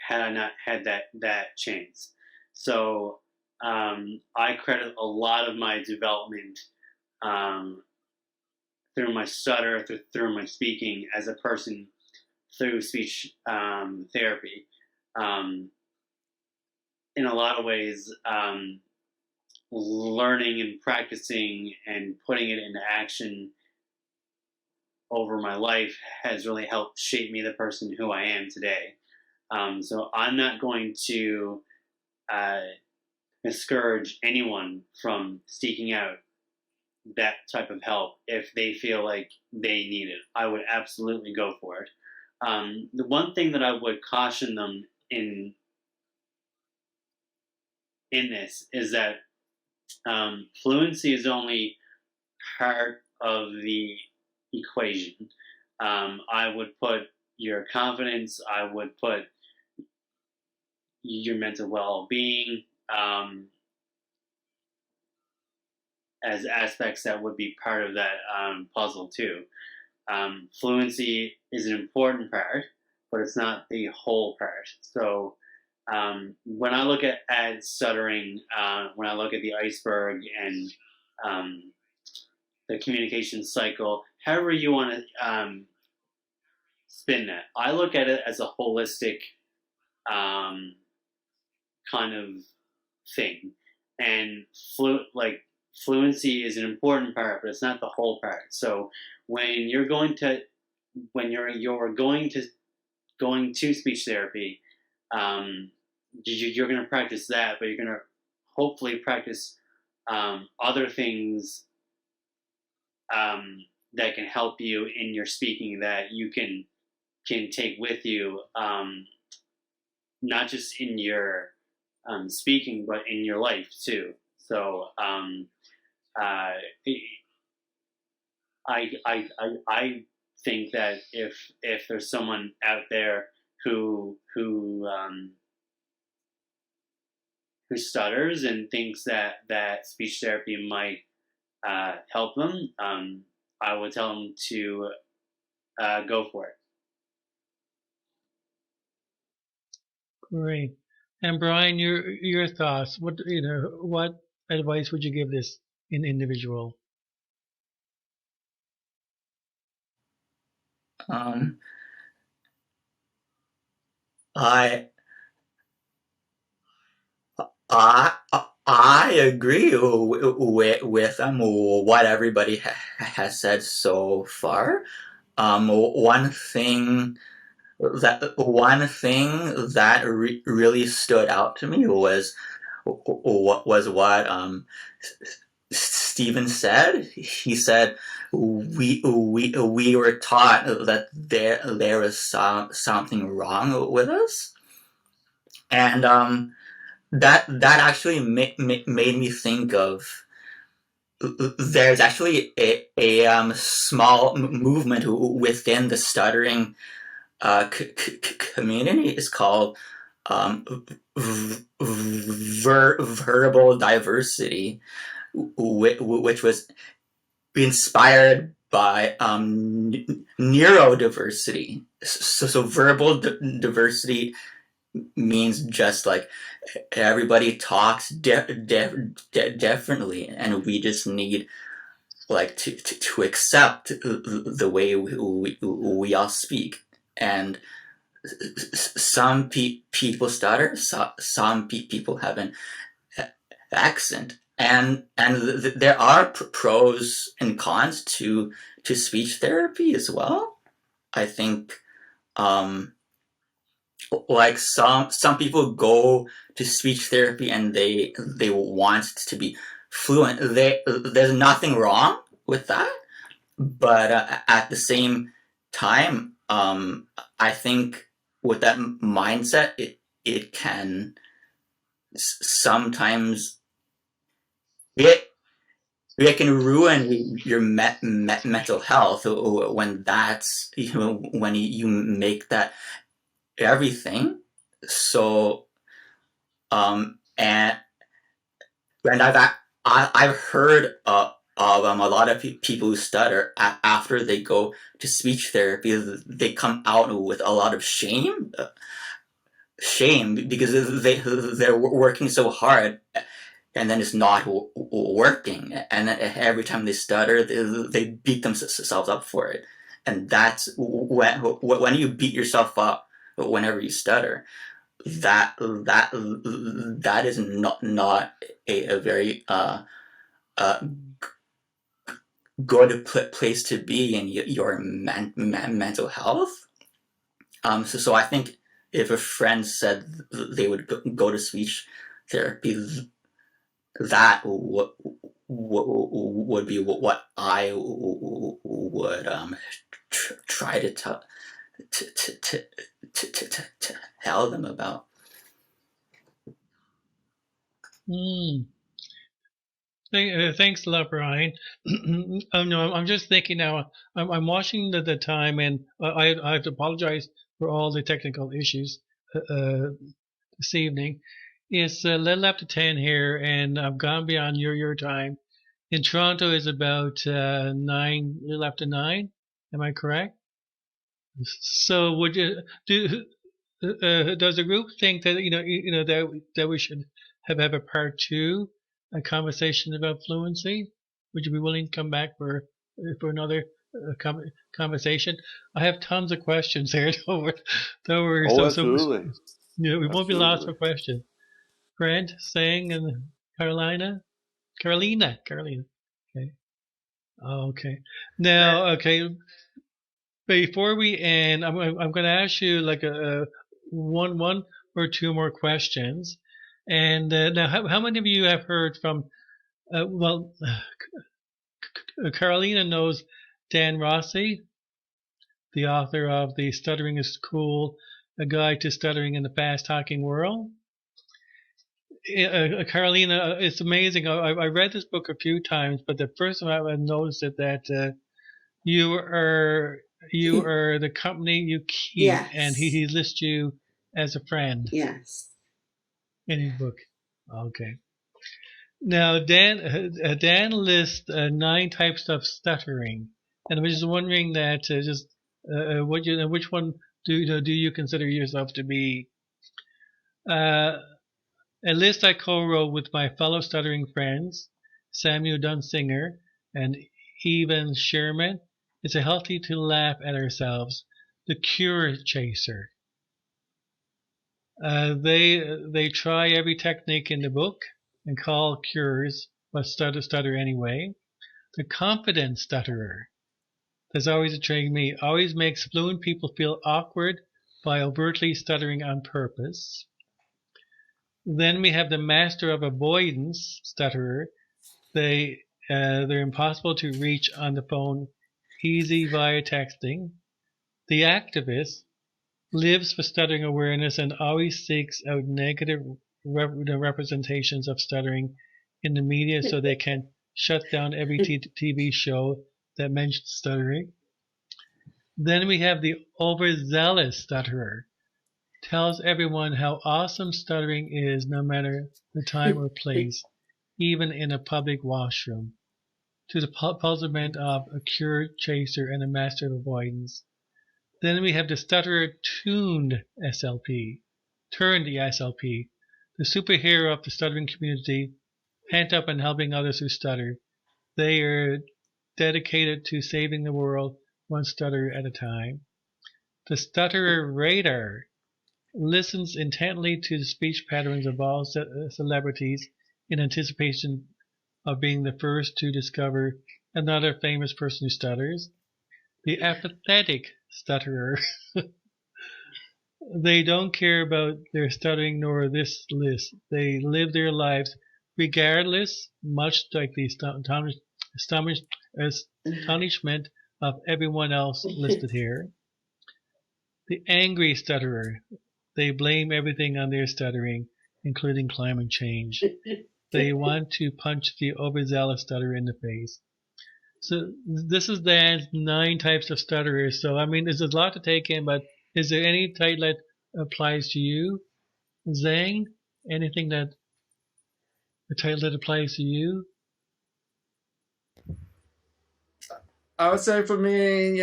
had I not had that chance. So I credit a lot of my development um, through my stutter, through my speaking as a person, through speech therapy. Um, in a lot of ways, learning and practicing and putting it into action over my life has really helped shape me the person who I am today. So I'm not going to discourage anyone from seeking out that type of help if they feel like they need it. I would absolutely go for it. The one thing that I would caution them in this is that fluency is only part of the equation. I would put your confidence, I would put your mental well-being as aspects that would be part of that puzzle too. Fluency is an important part, but it's not the whole part. So when I look at stuttering, when I look at the iceberg and the communication cycle, however you want to spin that, I look at it as a holistic kind of thing. And fluency is an important part, but it's not the whole part. So when you're going to going to speech therapy, you're going to practice that, but you're going to hopefully practice other things that can help you in your speaking that you can take with you, not just in your speaking, but in your life too. So I think that if there's someone out there who stutters and thinks that speech therapy might help them, I would tell them to go for it. Great. And Brian, your thoughts? What advice would you give this individual? I I I agree with what everybody has said so far. One thing that really stood out to me was what Stephen said. He said we were taught that there was something wrong with us, and that actually made me think of there's actually a small movement within the stuttering community. Is called verbal diversity, which was inspired by neurodiversity. So verbal diversity means just like everybody talks differently, and we just need like to accept the way we all speak. And some people stutter, some people have an accent, and there are pros and cons to speech therapy as well. I think like some people go to speech therapy and they want to be fluent. There's nothing wrong with that, but at the same time, I think with that mindset, it can sometimes it, it can ruin your mental health when that's, when you make that everything. So, and I've heard of a lot of people who stutter after they go to speech therapy. They come out with a lot of shame because they're working so hard, and then it's not working, and then every time they stutter, they beat themselves up for it, and that's when you beat yourself up whenever you stutter. That is not a very uh, good place to be in your mental health. So I think if a friend said they would go to speech therapy, that would be what I would try to tell them about. Thanks a lot, Brian. No, I'm just thinking now. I'm watching the time, and I have to apologize for all the technical issues this evening. It's a little after 10 here, and I've gone beyond your time. In Toronto, is about 9, little after 9. Am I correct? So, would you does the group think that that we should have a part 2, a conversation about fluency? Would you be willing to come back for another conversation? I have tons of questions here. Don't worry. Oh, So absolutely. we won't be lost for Absolutely. questions. Grant, Sang, and Carolina. Carolina. Okay. Okay. Now, okay. Before we end, I'm going to ask you like a one or two more questions. And now, how many of you have heard from? Well, Carolina knows Dan Rossi, the author of "The Stuttering is Cool: A Guide to Stuttering in the Fast Talking World." Carolina, it's amazing. I read this book a few times, but the first time I noticed it that you are the company you keep, and Yes. he lists you as a friend Yes. in his book. Okay. Now Dan lists 9 types of stuttering, and I was just wondering that just which one do you consider yourself to be? Uh, a list I co-wrote with my fellow stuttering friends, Samuel Dunsinger and Evan Sherman. It's a healthy to laugh at ourselves. The cure chaser. They try every technique in the book and call cures, but stutter anyway. The confident stutterer. That's always intrigued me. Always makes fluent people feel awkward by overtly stuttering on purpose. Then we have the master of avoidance stutterer. They're impossible to reach on the phone, easy via texting. The activist lives for stuttering awareness and always seeks out negative representations of stuttering in the media so they can shut down every TV show that mentions stuttering. Then we have the overzealous stutterer. Tells everyone how awesome stuttering is no matter the time or place, even in a public washroom. To the puzzlement of a cure chaser and a master of avoidance. Then we have the stutterer turned SLP, the superhero of the stuttering community, pent up and helping others who stutter. They are dedicated to saving the world one stutter at a time. The stutterer radar listens intently to the speech patterns of all celebrities in anticipation of being the first to discover another famous person who stutters. The apathetic stutterer. They don't care about their stuttering nor this list. They live their lives regardless, much like the astonishment of everyone else listed here. The angry stutterer. They blame everything on their stuttering, including climate change. they want to punch the overzealous stutterer in the face. So this is Dan's 9 types of stutterers. So I mean, there's a lot to take in, but is there any type that applies to you, Zhang? Anything that a title that applies to you? I would say for me,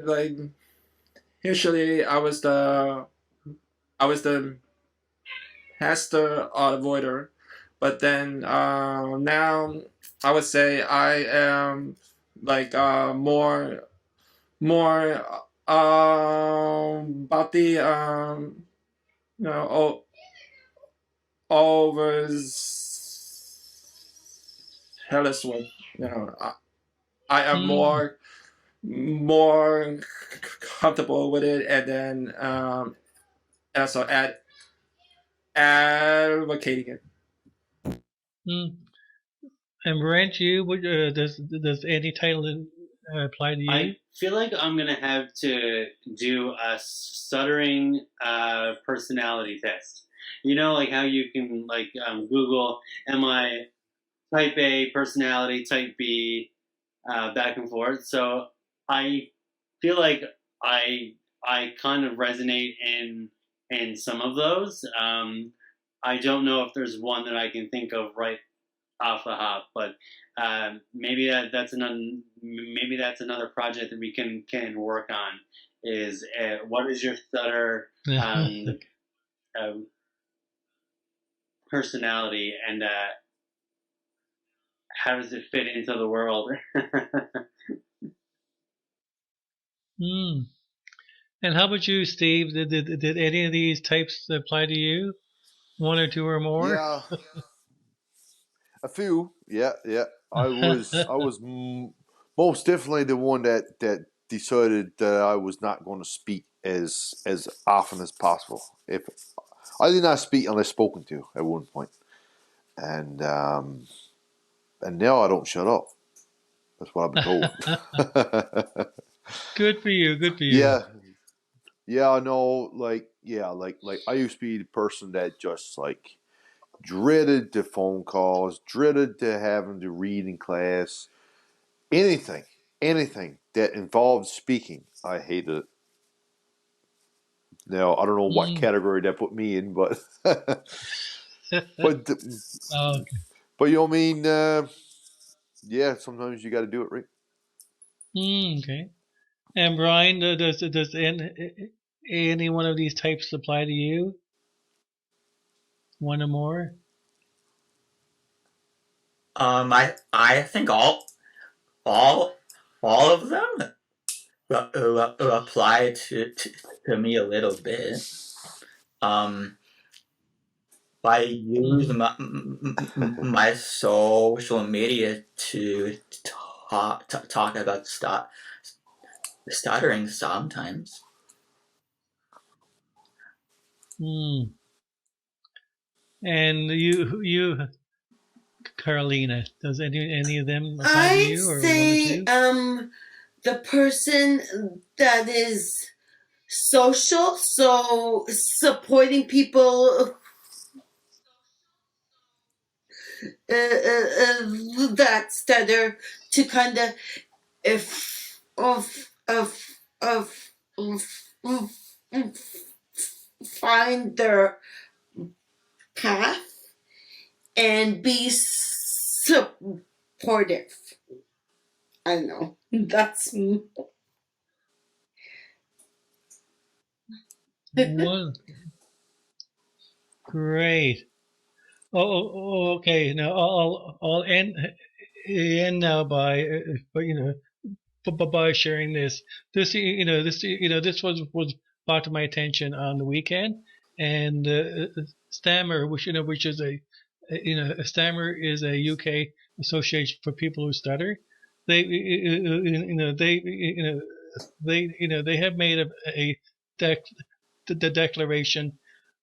like usually I was the master avoider, but then now I would say I am like more about the you know over Hellas one. I am Hmm. more comfortable with it, and then also advocating it. Hmm. And Brent, you does any title apply to you? I feel like I'm gonna have to do a stuttering personality test. You know, like how you can Google, am I type A personality, type B, back and forth. So I feel like I kind of resonate in some of those. I don't know if there's one that I can think of right off the hop, but maybe maybe that's another project that we can work on. Is what is your stutter uh, personality, and how does it fit into the world? Hmm. And how about you, Steve? Did any of these types apply to you? 1 or 2 or more? Yeah, a few. Yeah, yeah. I was most definitely the one that decided that I was not going to speak as often as possible. If I did not speak unless spoken to at one point, and and now I don't shut up. That's what I've been told. Good for you. Good for you. Yeah, yeah. I know. Like I used to be the person that just like dreaded the phone calls, dreaded to having to read in class, anything, anything that involved speaking. I hated it. Now I don't know what Hmm. category that put me in, but but Okay. but you know what I mean. Yeah, sometimes you got to do it right. Okay. And Brian, does any one of these types apply to you? 1 or more? I think all all of them apply to me a little bit. Um, I use Hmm. my social media to talk about stuttering sometimes. Hmm. And Carolina, does any of them apply to I'd you, or 1 or say 2? the person that is social, so supporting people that stutter to kind of if of find their path and be supportive. I don't know. That's me. One. Great. Okay. Now I'll end now by, by sharing this. This was brought to my attention on the weekend, and Stammer, which is a Stammer is a UK association for people who stutter. They, they have made a dec- the declaration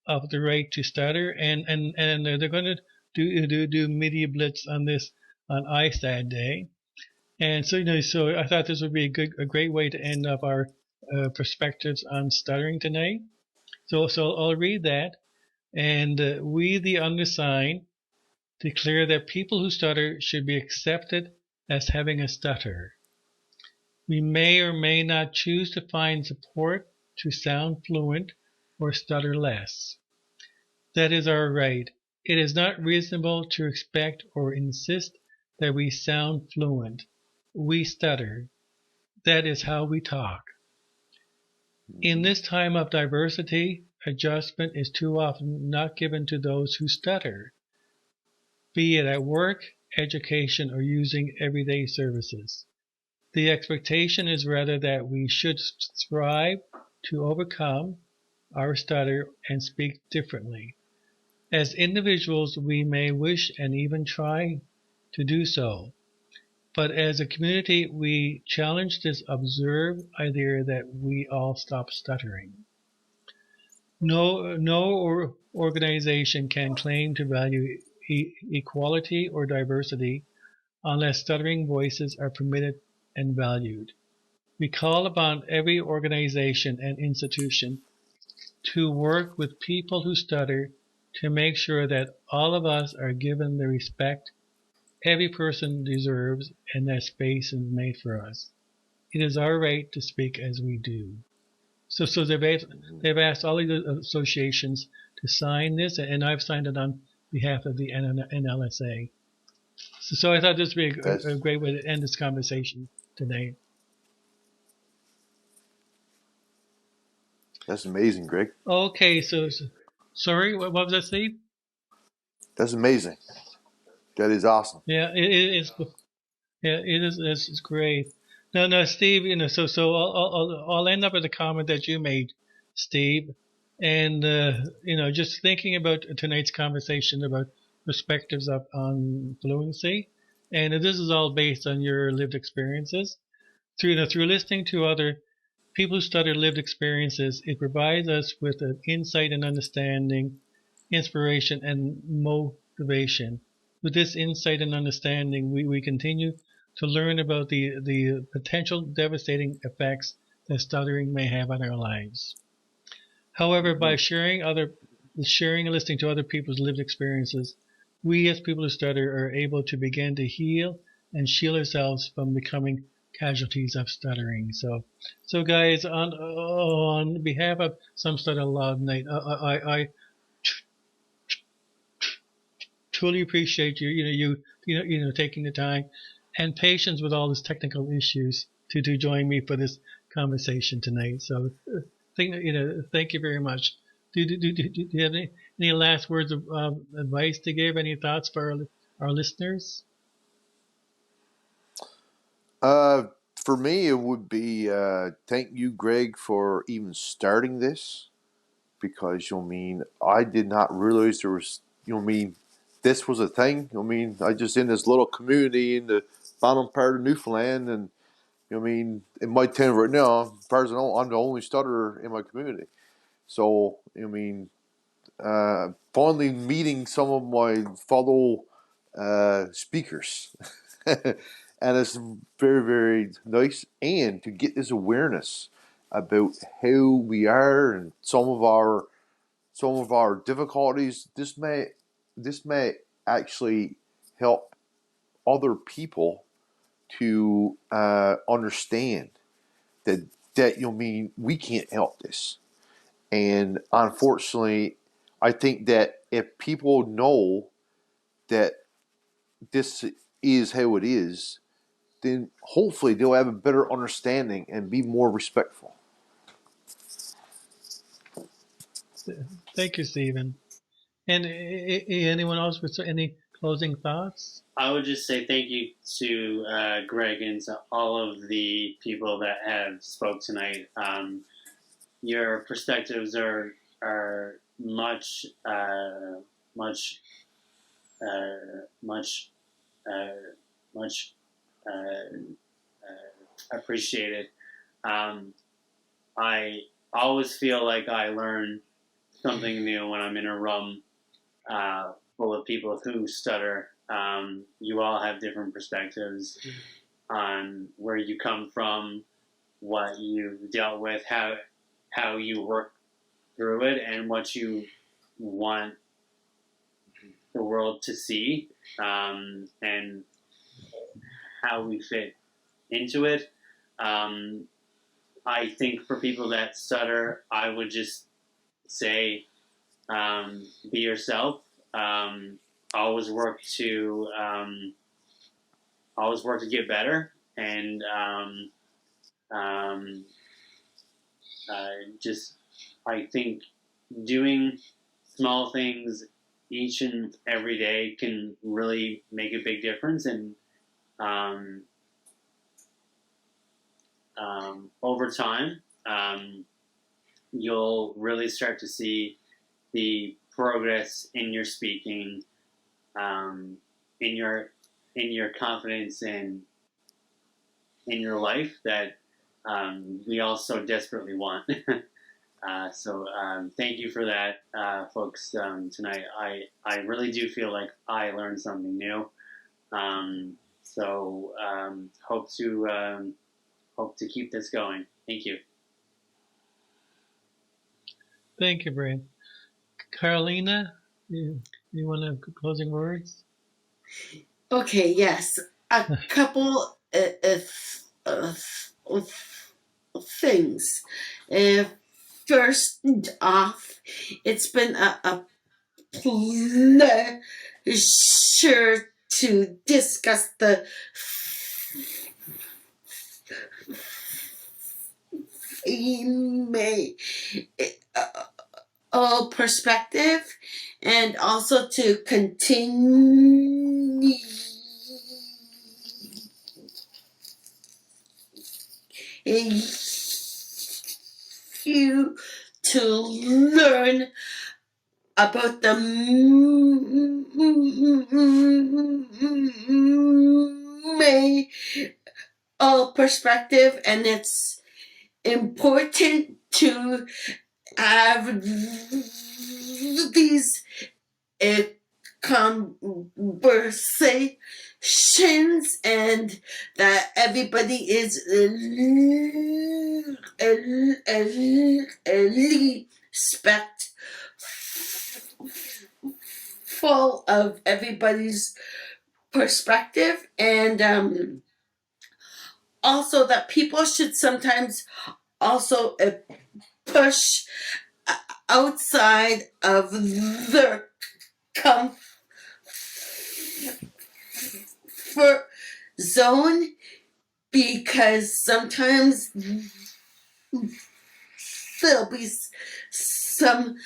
of the right to stutter, and they're going to do media blitz on this on ISTAD Day. And so I thought this would be a great way to end up our perspectives on stuttering tonight. So I'll read that, And we, the undersigned, declare that people who stutter should be accepted as having a stutter. We may or may not choose to find support to sound fluent or stutter less. That is our right. It is not reasonable to expect or insist that we sound fluent. We stutter. That is how we talk. In this time of diversity, adjustment is too often not given to those who stutter, be it at work, education, or using everyday services. The expectation is rather that we should strive to overcome our stutter and speak differently. As individuals, we may wish and even try to do so, but as a community, we challenge this absurd idea that we all stop stuttering. No organization can claim to value equality or diversity unless stuttering voices are permitted and valued. We call upon every organization and institution to work with people who stutter to make sure that all of us are given the respect every person deserves and that space is made for us. It is our right to speak as we do. So they've asked all of the associations to sign this, and I've signed it on behalf of the NLSA. So I thought this would be a great way to end this conversation today. That's amazing, Greg. Okay, so sorry, what was that, Steve? That's amazing. That is awesome. Yeah, it is. It's great. No, Steve. So I'll end up with a comment that you made, Steve, and just thinking about tonight's conversation about perspectives on fluency, and this is all based on your lived experiences. Through listening to other people who study lived experiences, it provides us with an insight and understanding, inspiration, and motivation. With this insight and understanding, we continue to learn about the potential devastating effects that stuttering may have on our lives. However, by sharing and listening to other people's lived experiences, we as people who stutter are able to begin to heal and shield ourselves from becoming casualties of stuttering. So guys, on behalf of Some Stutter Loud Night, I truly appreciate you taking the time and patience with all these technical issues to join me for this conversation tonight. So thank you very much. Do you have any last words of advice to give? Any thoughts for our listeners? For me, it would be thank you, Greg, for even starting this, because I did not realize there was this was a thing. I just in this little community in the bottom part of Newfoundland, and in my town right now, as far as I know, I'm the only stutterer in my community. So finally meeting some of my fellow speakers. And it's very, very nice, and to get this awareness about how we are and some of our difficulties. This may actually help other people to understand that we can't help this. And unfortunately, I think that if people know that this is how it is, then hopefully they'll have a better understanding and be more respectful. Thank you, Stephen. And anyone else with any closing thoughts? I would just say thank you to Greg and to all of the people that have spoke tonight. Your perspectives are much much appreciated. I always feel like I learn something new when I'm in a room full of people who stutter. You all have different perspectives on where you come from, what you've dealt with, how you work through it, and what you want the world to see, and how we fit into it. I think for people that stutter, I would just say, be yourself. Always work to get better, and just I think doing small things each and every day can really make a big difference, and over time, you'll really start to see the progress in your speaking, in your confidence, and in your life that we all so desperately want. So thank you for that, folks, tonight. I really do feel like I learned something new. So hope to keep this going. Thank you. Thank you, Brian. Carolina, you want to have closing words? Okay, yes. A couple of things. First off, it's been a pleasure to discuss the female perspective, and also to continue you to learn about the male perspective, and it's important to have these conversations, and that everybody is respectful of everybody's perspective, and also that people should sometimes also push outside of their comfort zone, because sometimes there'll be something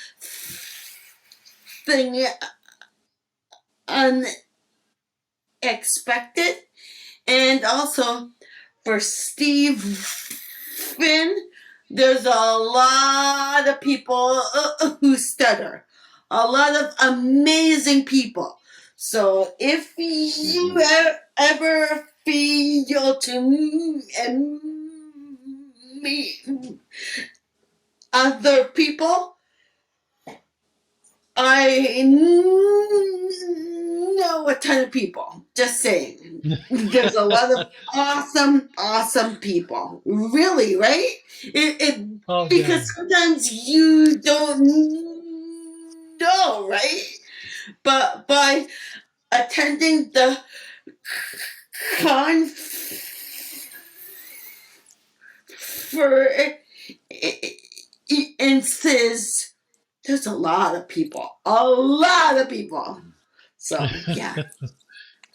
unexpected. And also for Stephen, there's a lot of people who stutter, a lot of amazing people. So if you ever feel to meet other people, I know a ton of people. Just saying. There's a lot of awesome people. Really, right? Because sometimes you don't know, right? But by attending the conferences, there's a lot of people. So, yeah.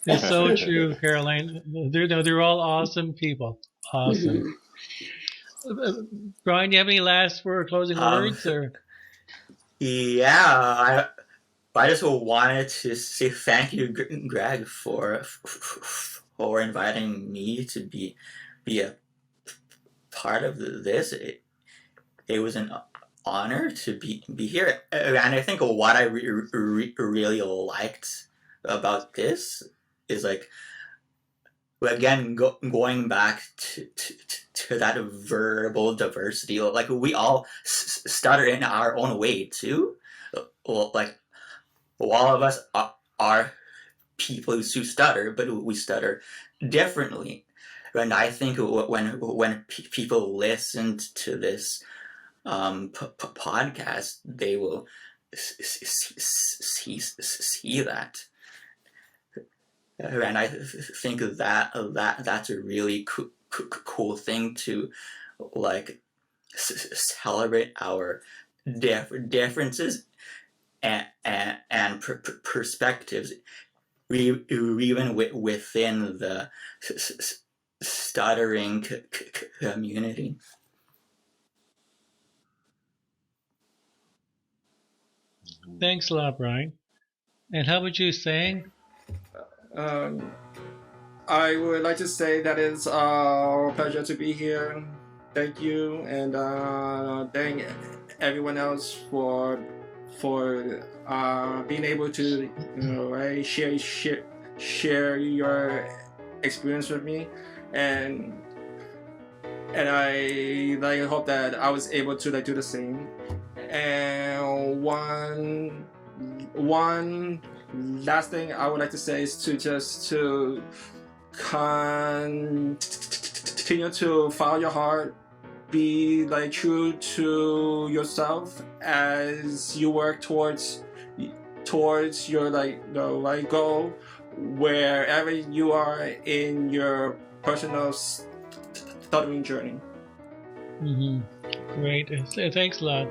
It's so true, Caroline. They're all awesome people. Awesome. Brian, do you have any last closing words? Or? Yeah, I just wanted to say thank you, Greg, for inviting me to be a part of this. It was an honor to be here, and I think what I really liked about this is like, again, going back to that verbal diversity. Like, we all stutter in our own way too. Like, all of us are people who stutter, but we stutter differently. And I think when people listen to this podcast, they will see that. And I think that's a really cool thing to like celebrate our differences and perspectives, even within the stuttering community. Thanks a lot, Brian. And how would you saying? I would like to say that it's a pleasure to be here. Thank you, and thank everyone else for being able to right, share your experience with me, and I like hope that I was able to like do the same. And one last thing I would like to say is to continue to follow your heart, be like true to yourself as you work towards your like the right goal, wherever you are in your personal stuttering journey. Great. Thanks a lot.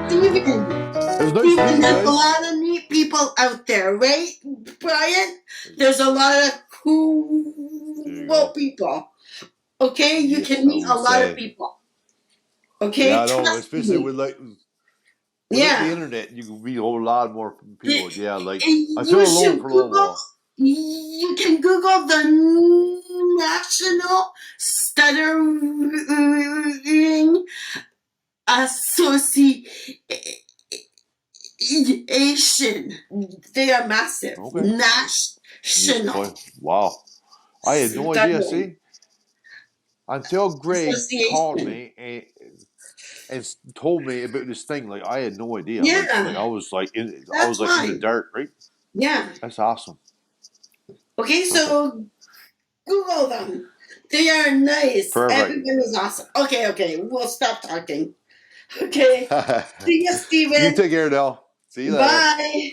Steven, It was nice to meet you there's a guys. lot of neat people out there, right, Brian? There's a lot of cool people. Okay, you Yes, can I meet a would lot say. of people. Okay, Yeah, I know. trust Especially me. with like the Yeah, internet, you can meet a whole lot more people. Yeah, like I you feel alone should for a little Google. while. You can Google the National Stuttering Association. They are massive. Okay. Yes, National boy. Wow. I had no idea. Stuttering See, until Greg called Association. me and told me about this thing, like I had no idea. Like Yeah, I was like that's in the why. dark, right? Yeah. That's awesome. Okay, Perfect. so Google them. They are nice. Perfect. Everyone is awesome. Okay, we'll stop talking. Okay. See you, You Steven. take care, Del. See you later. Bye.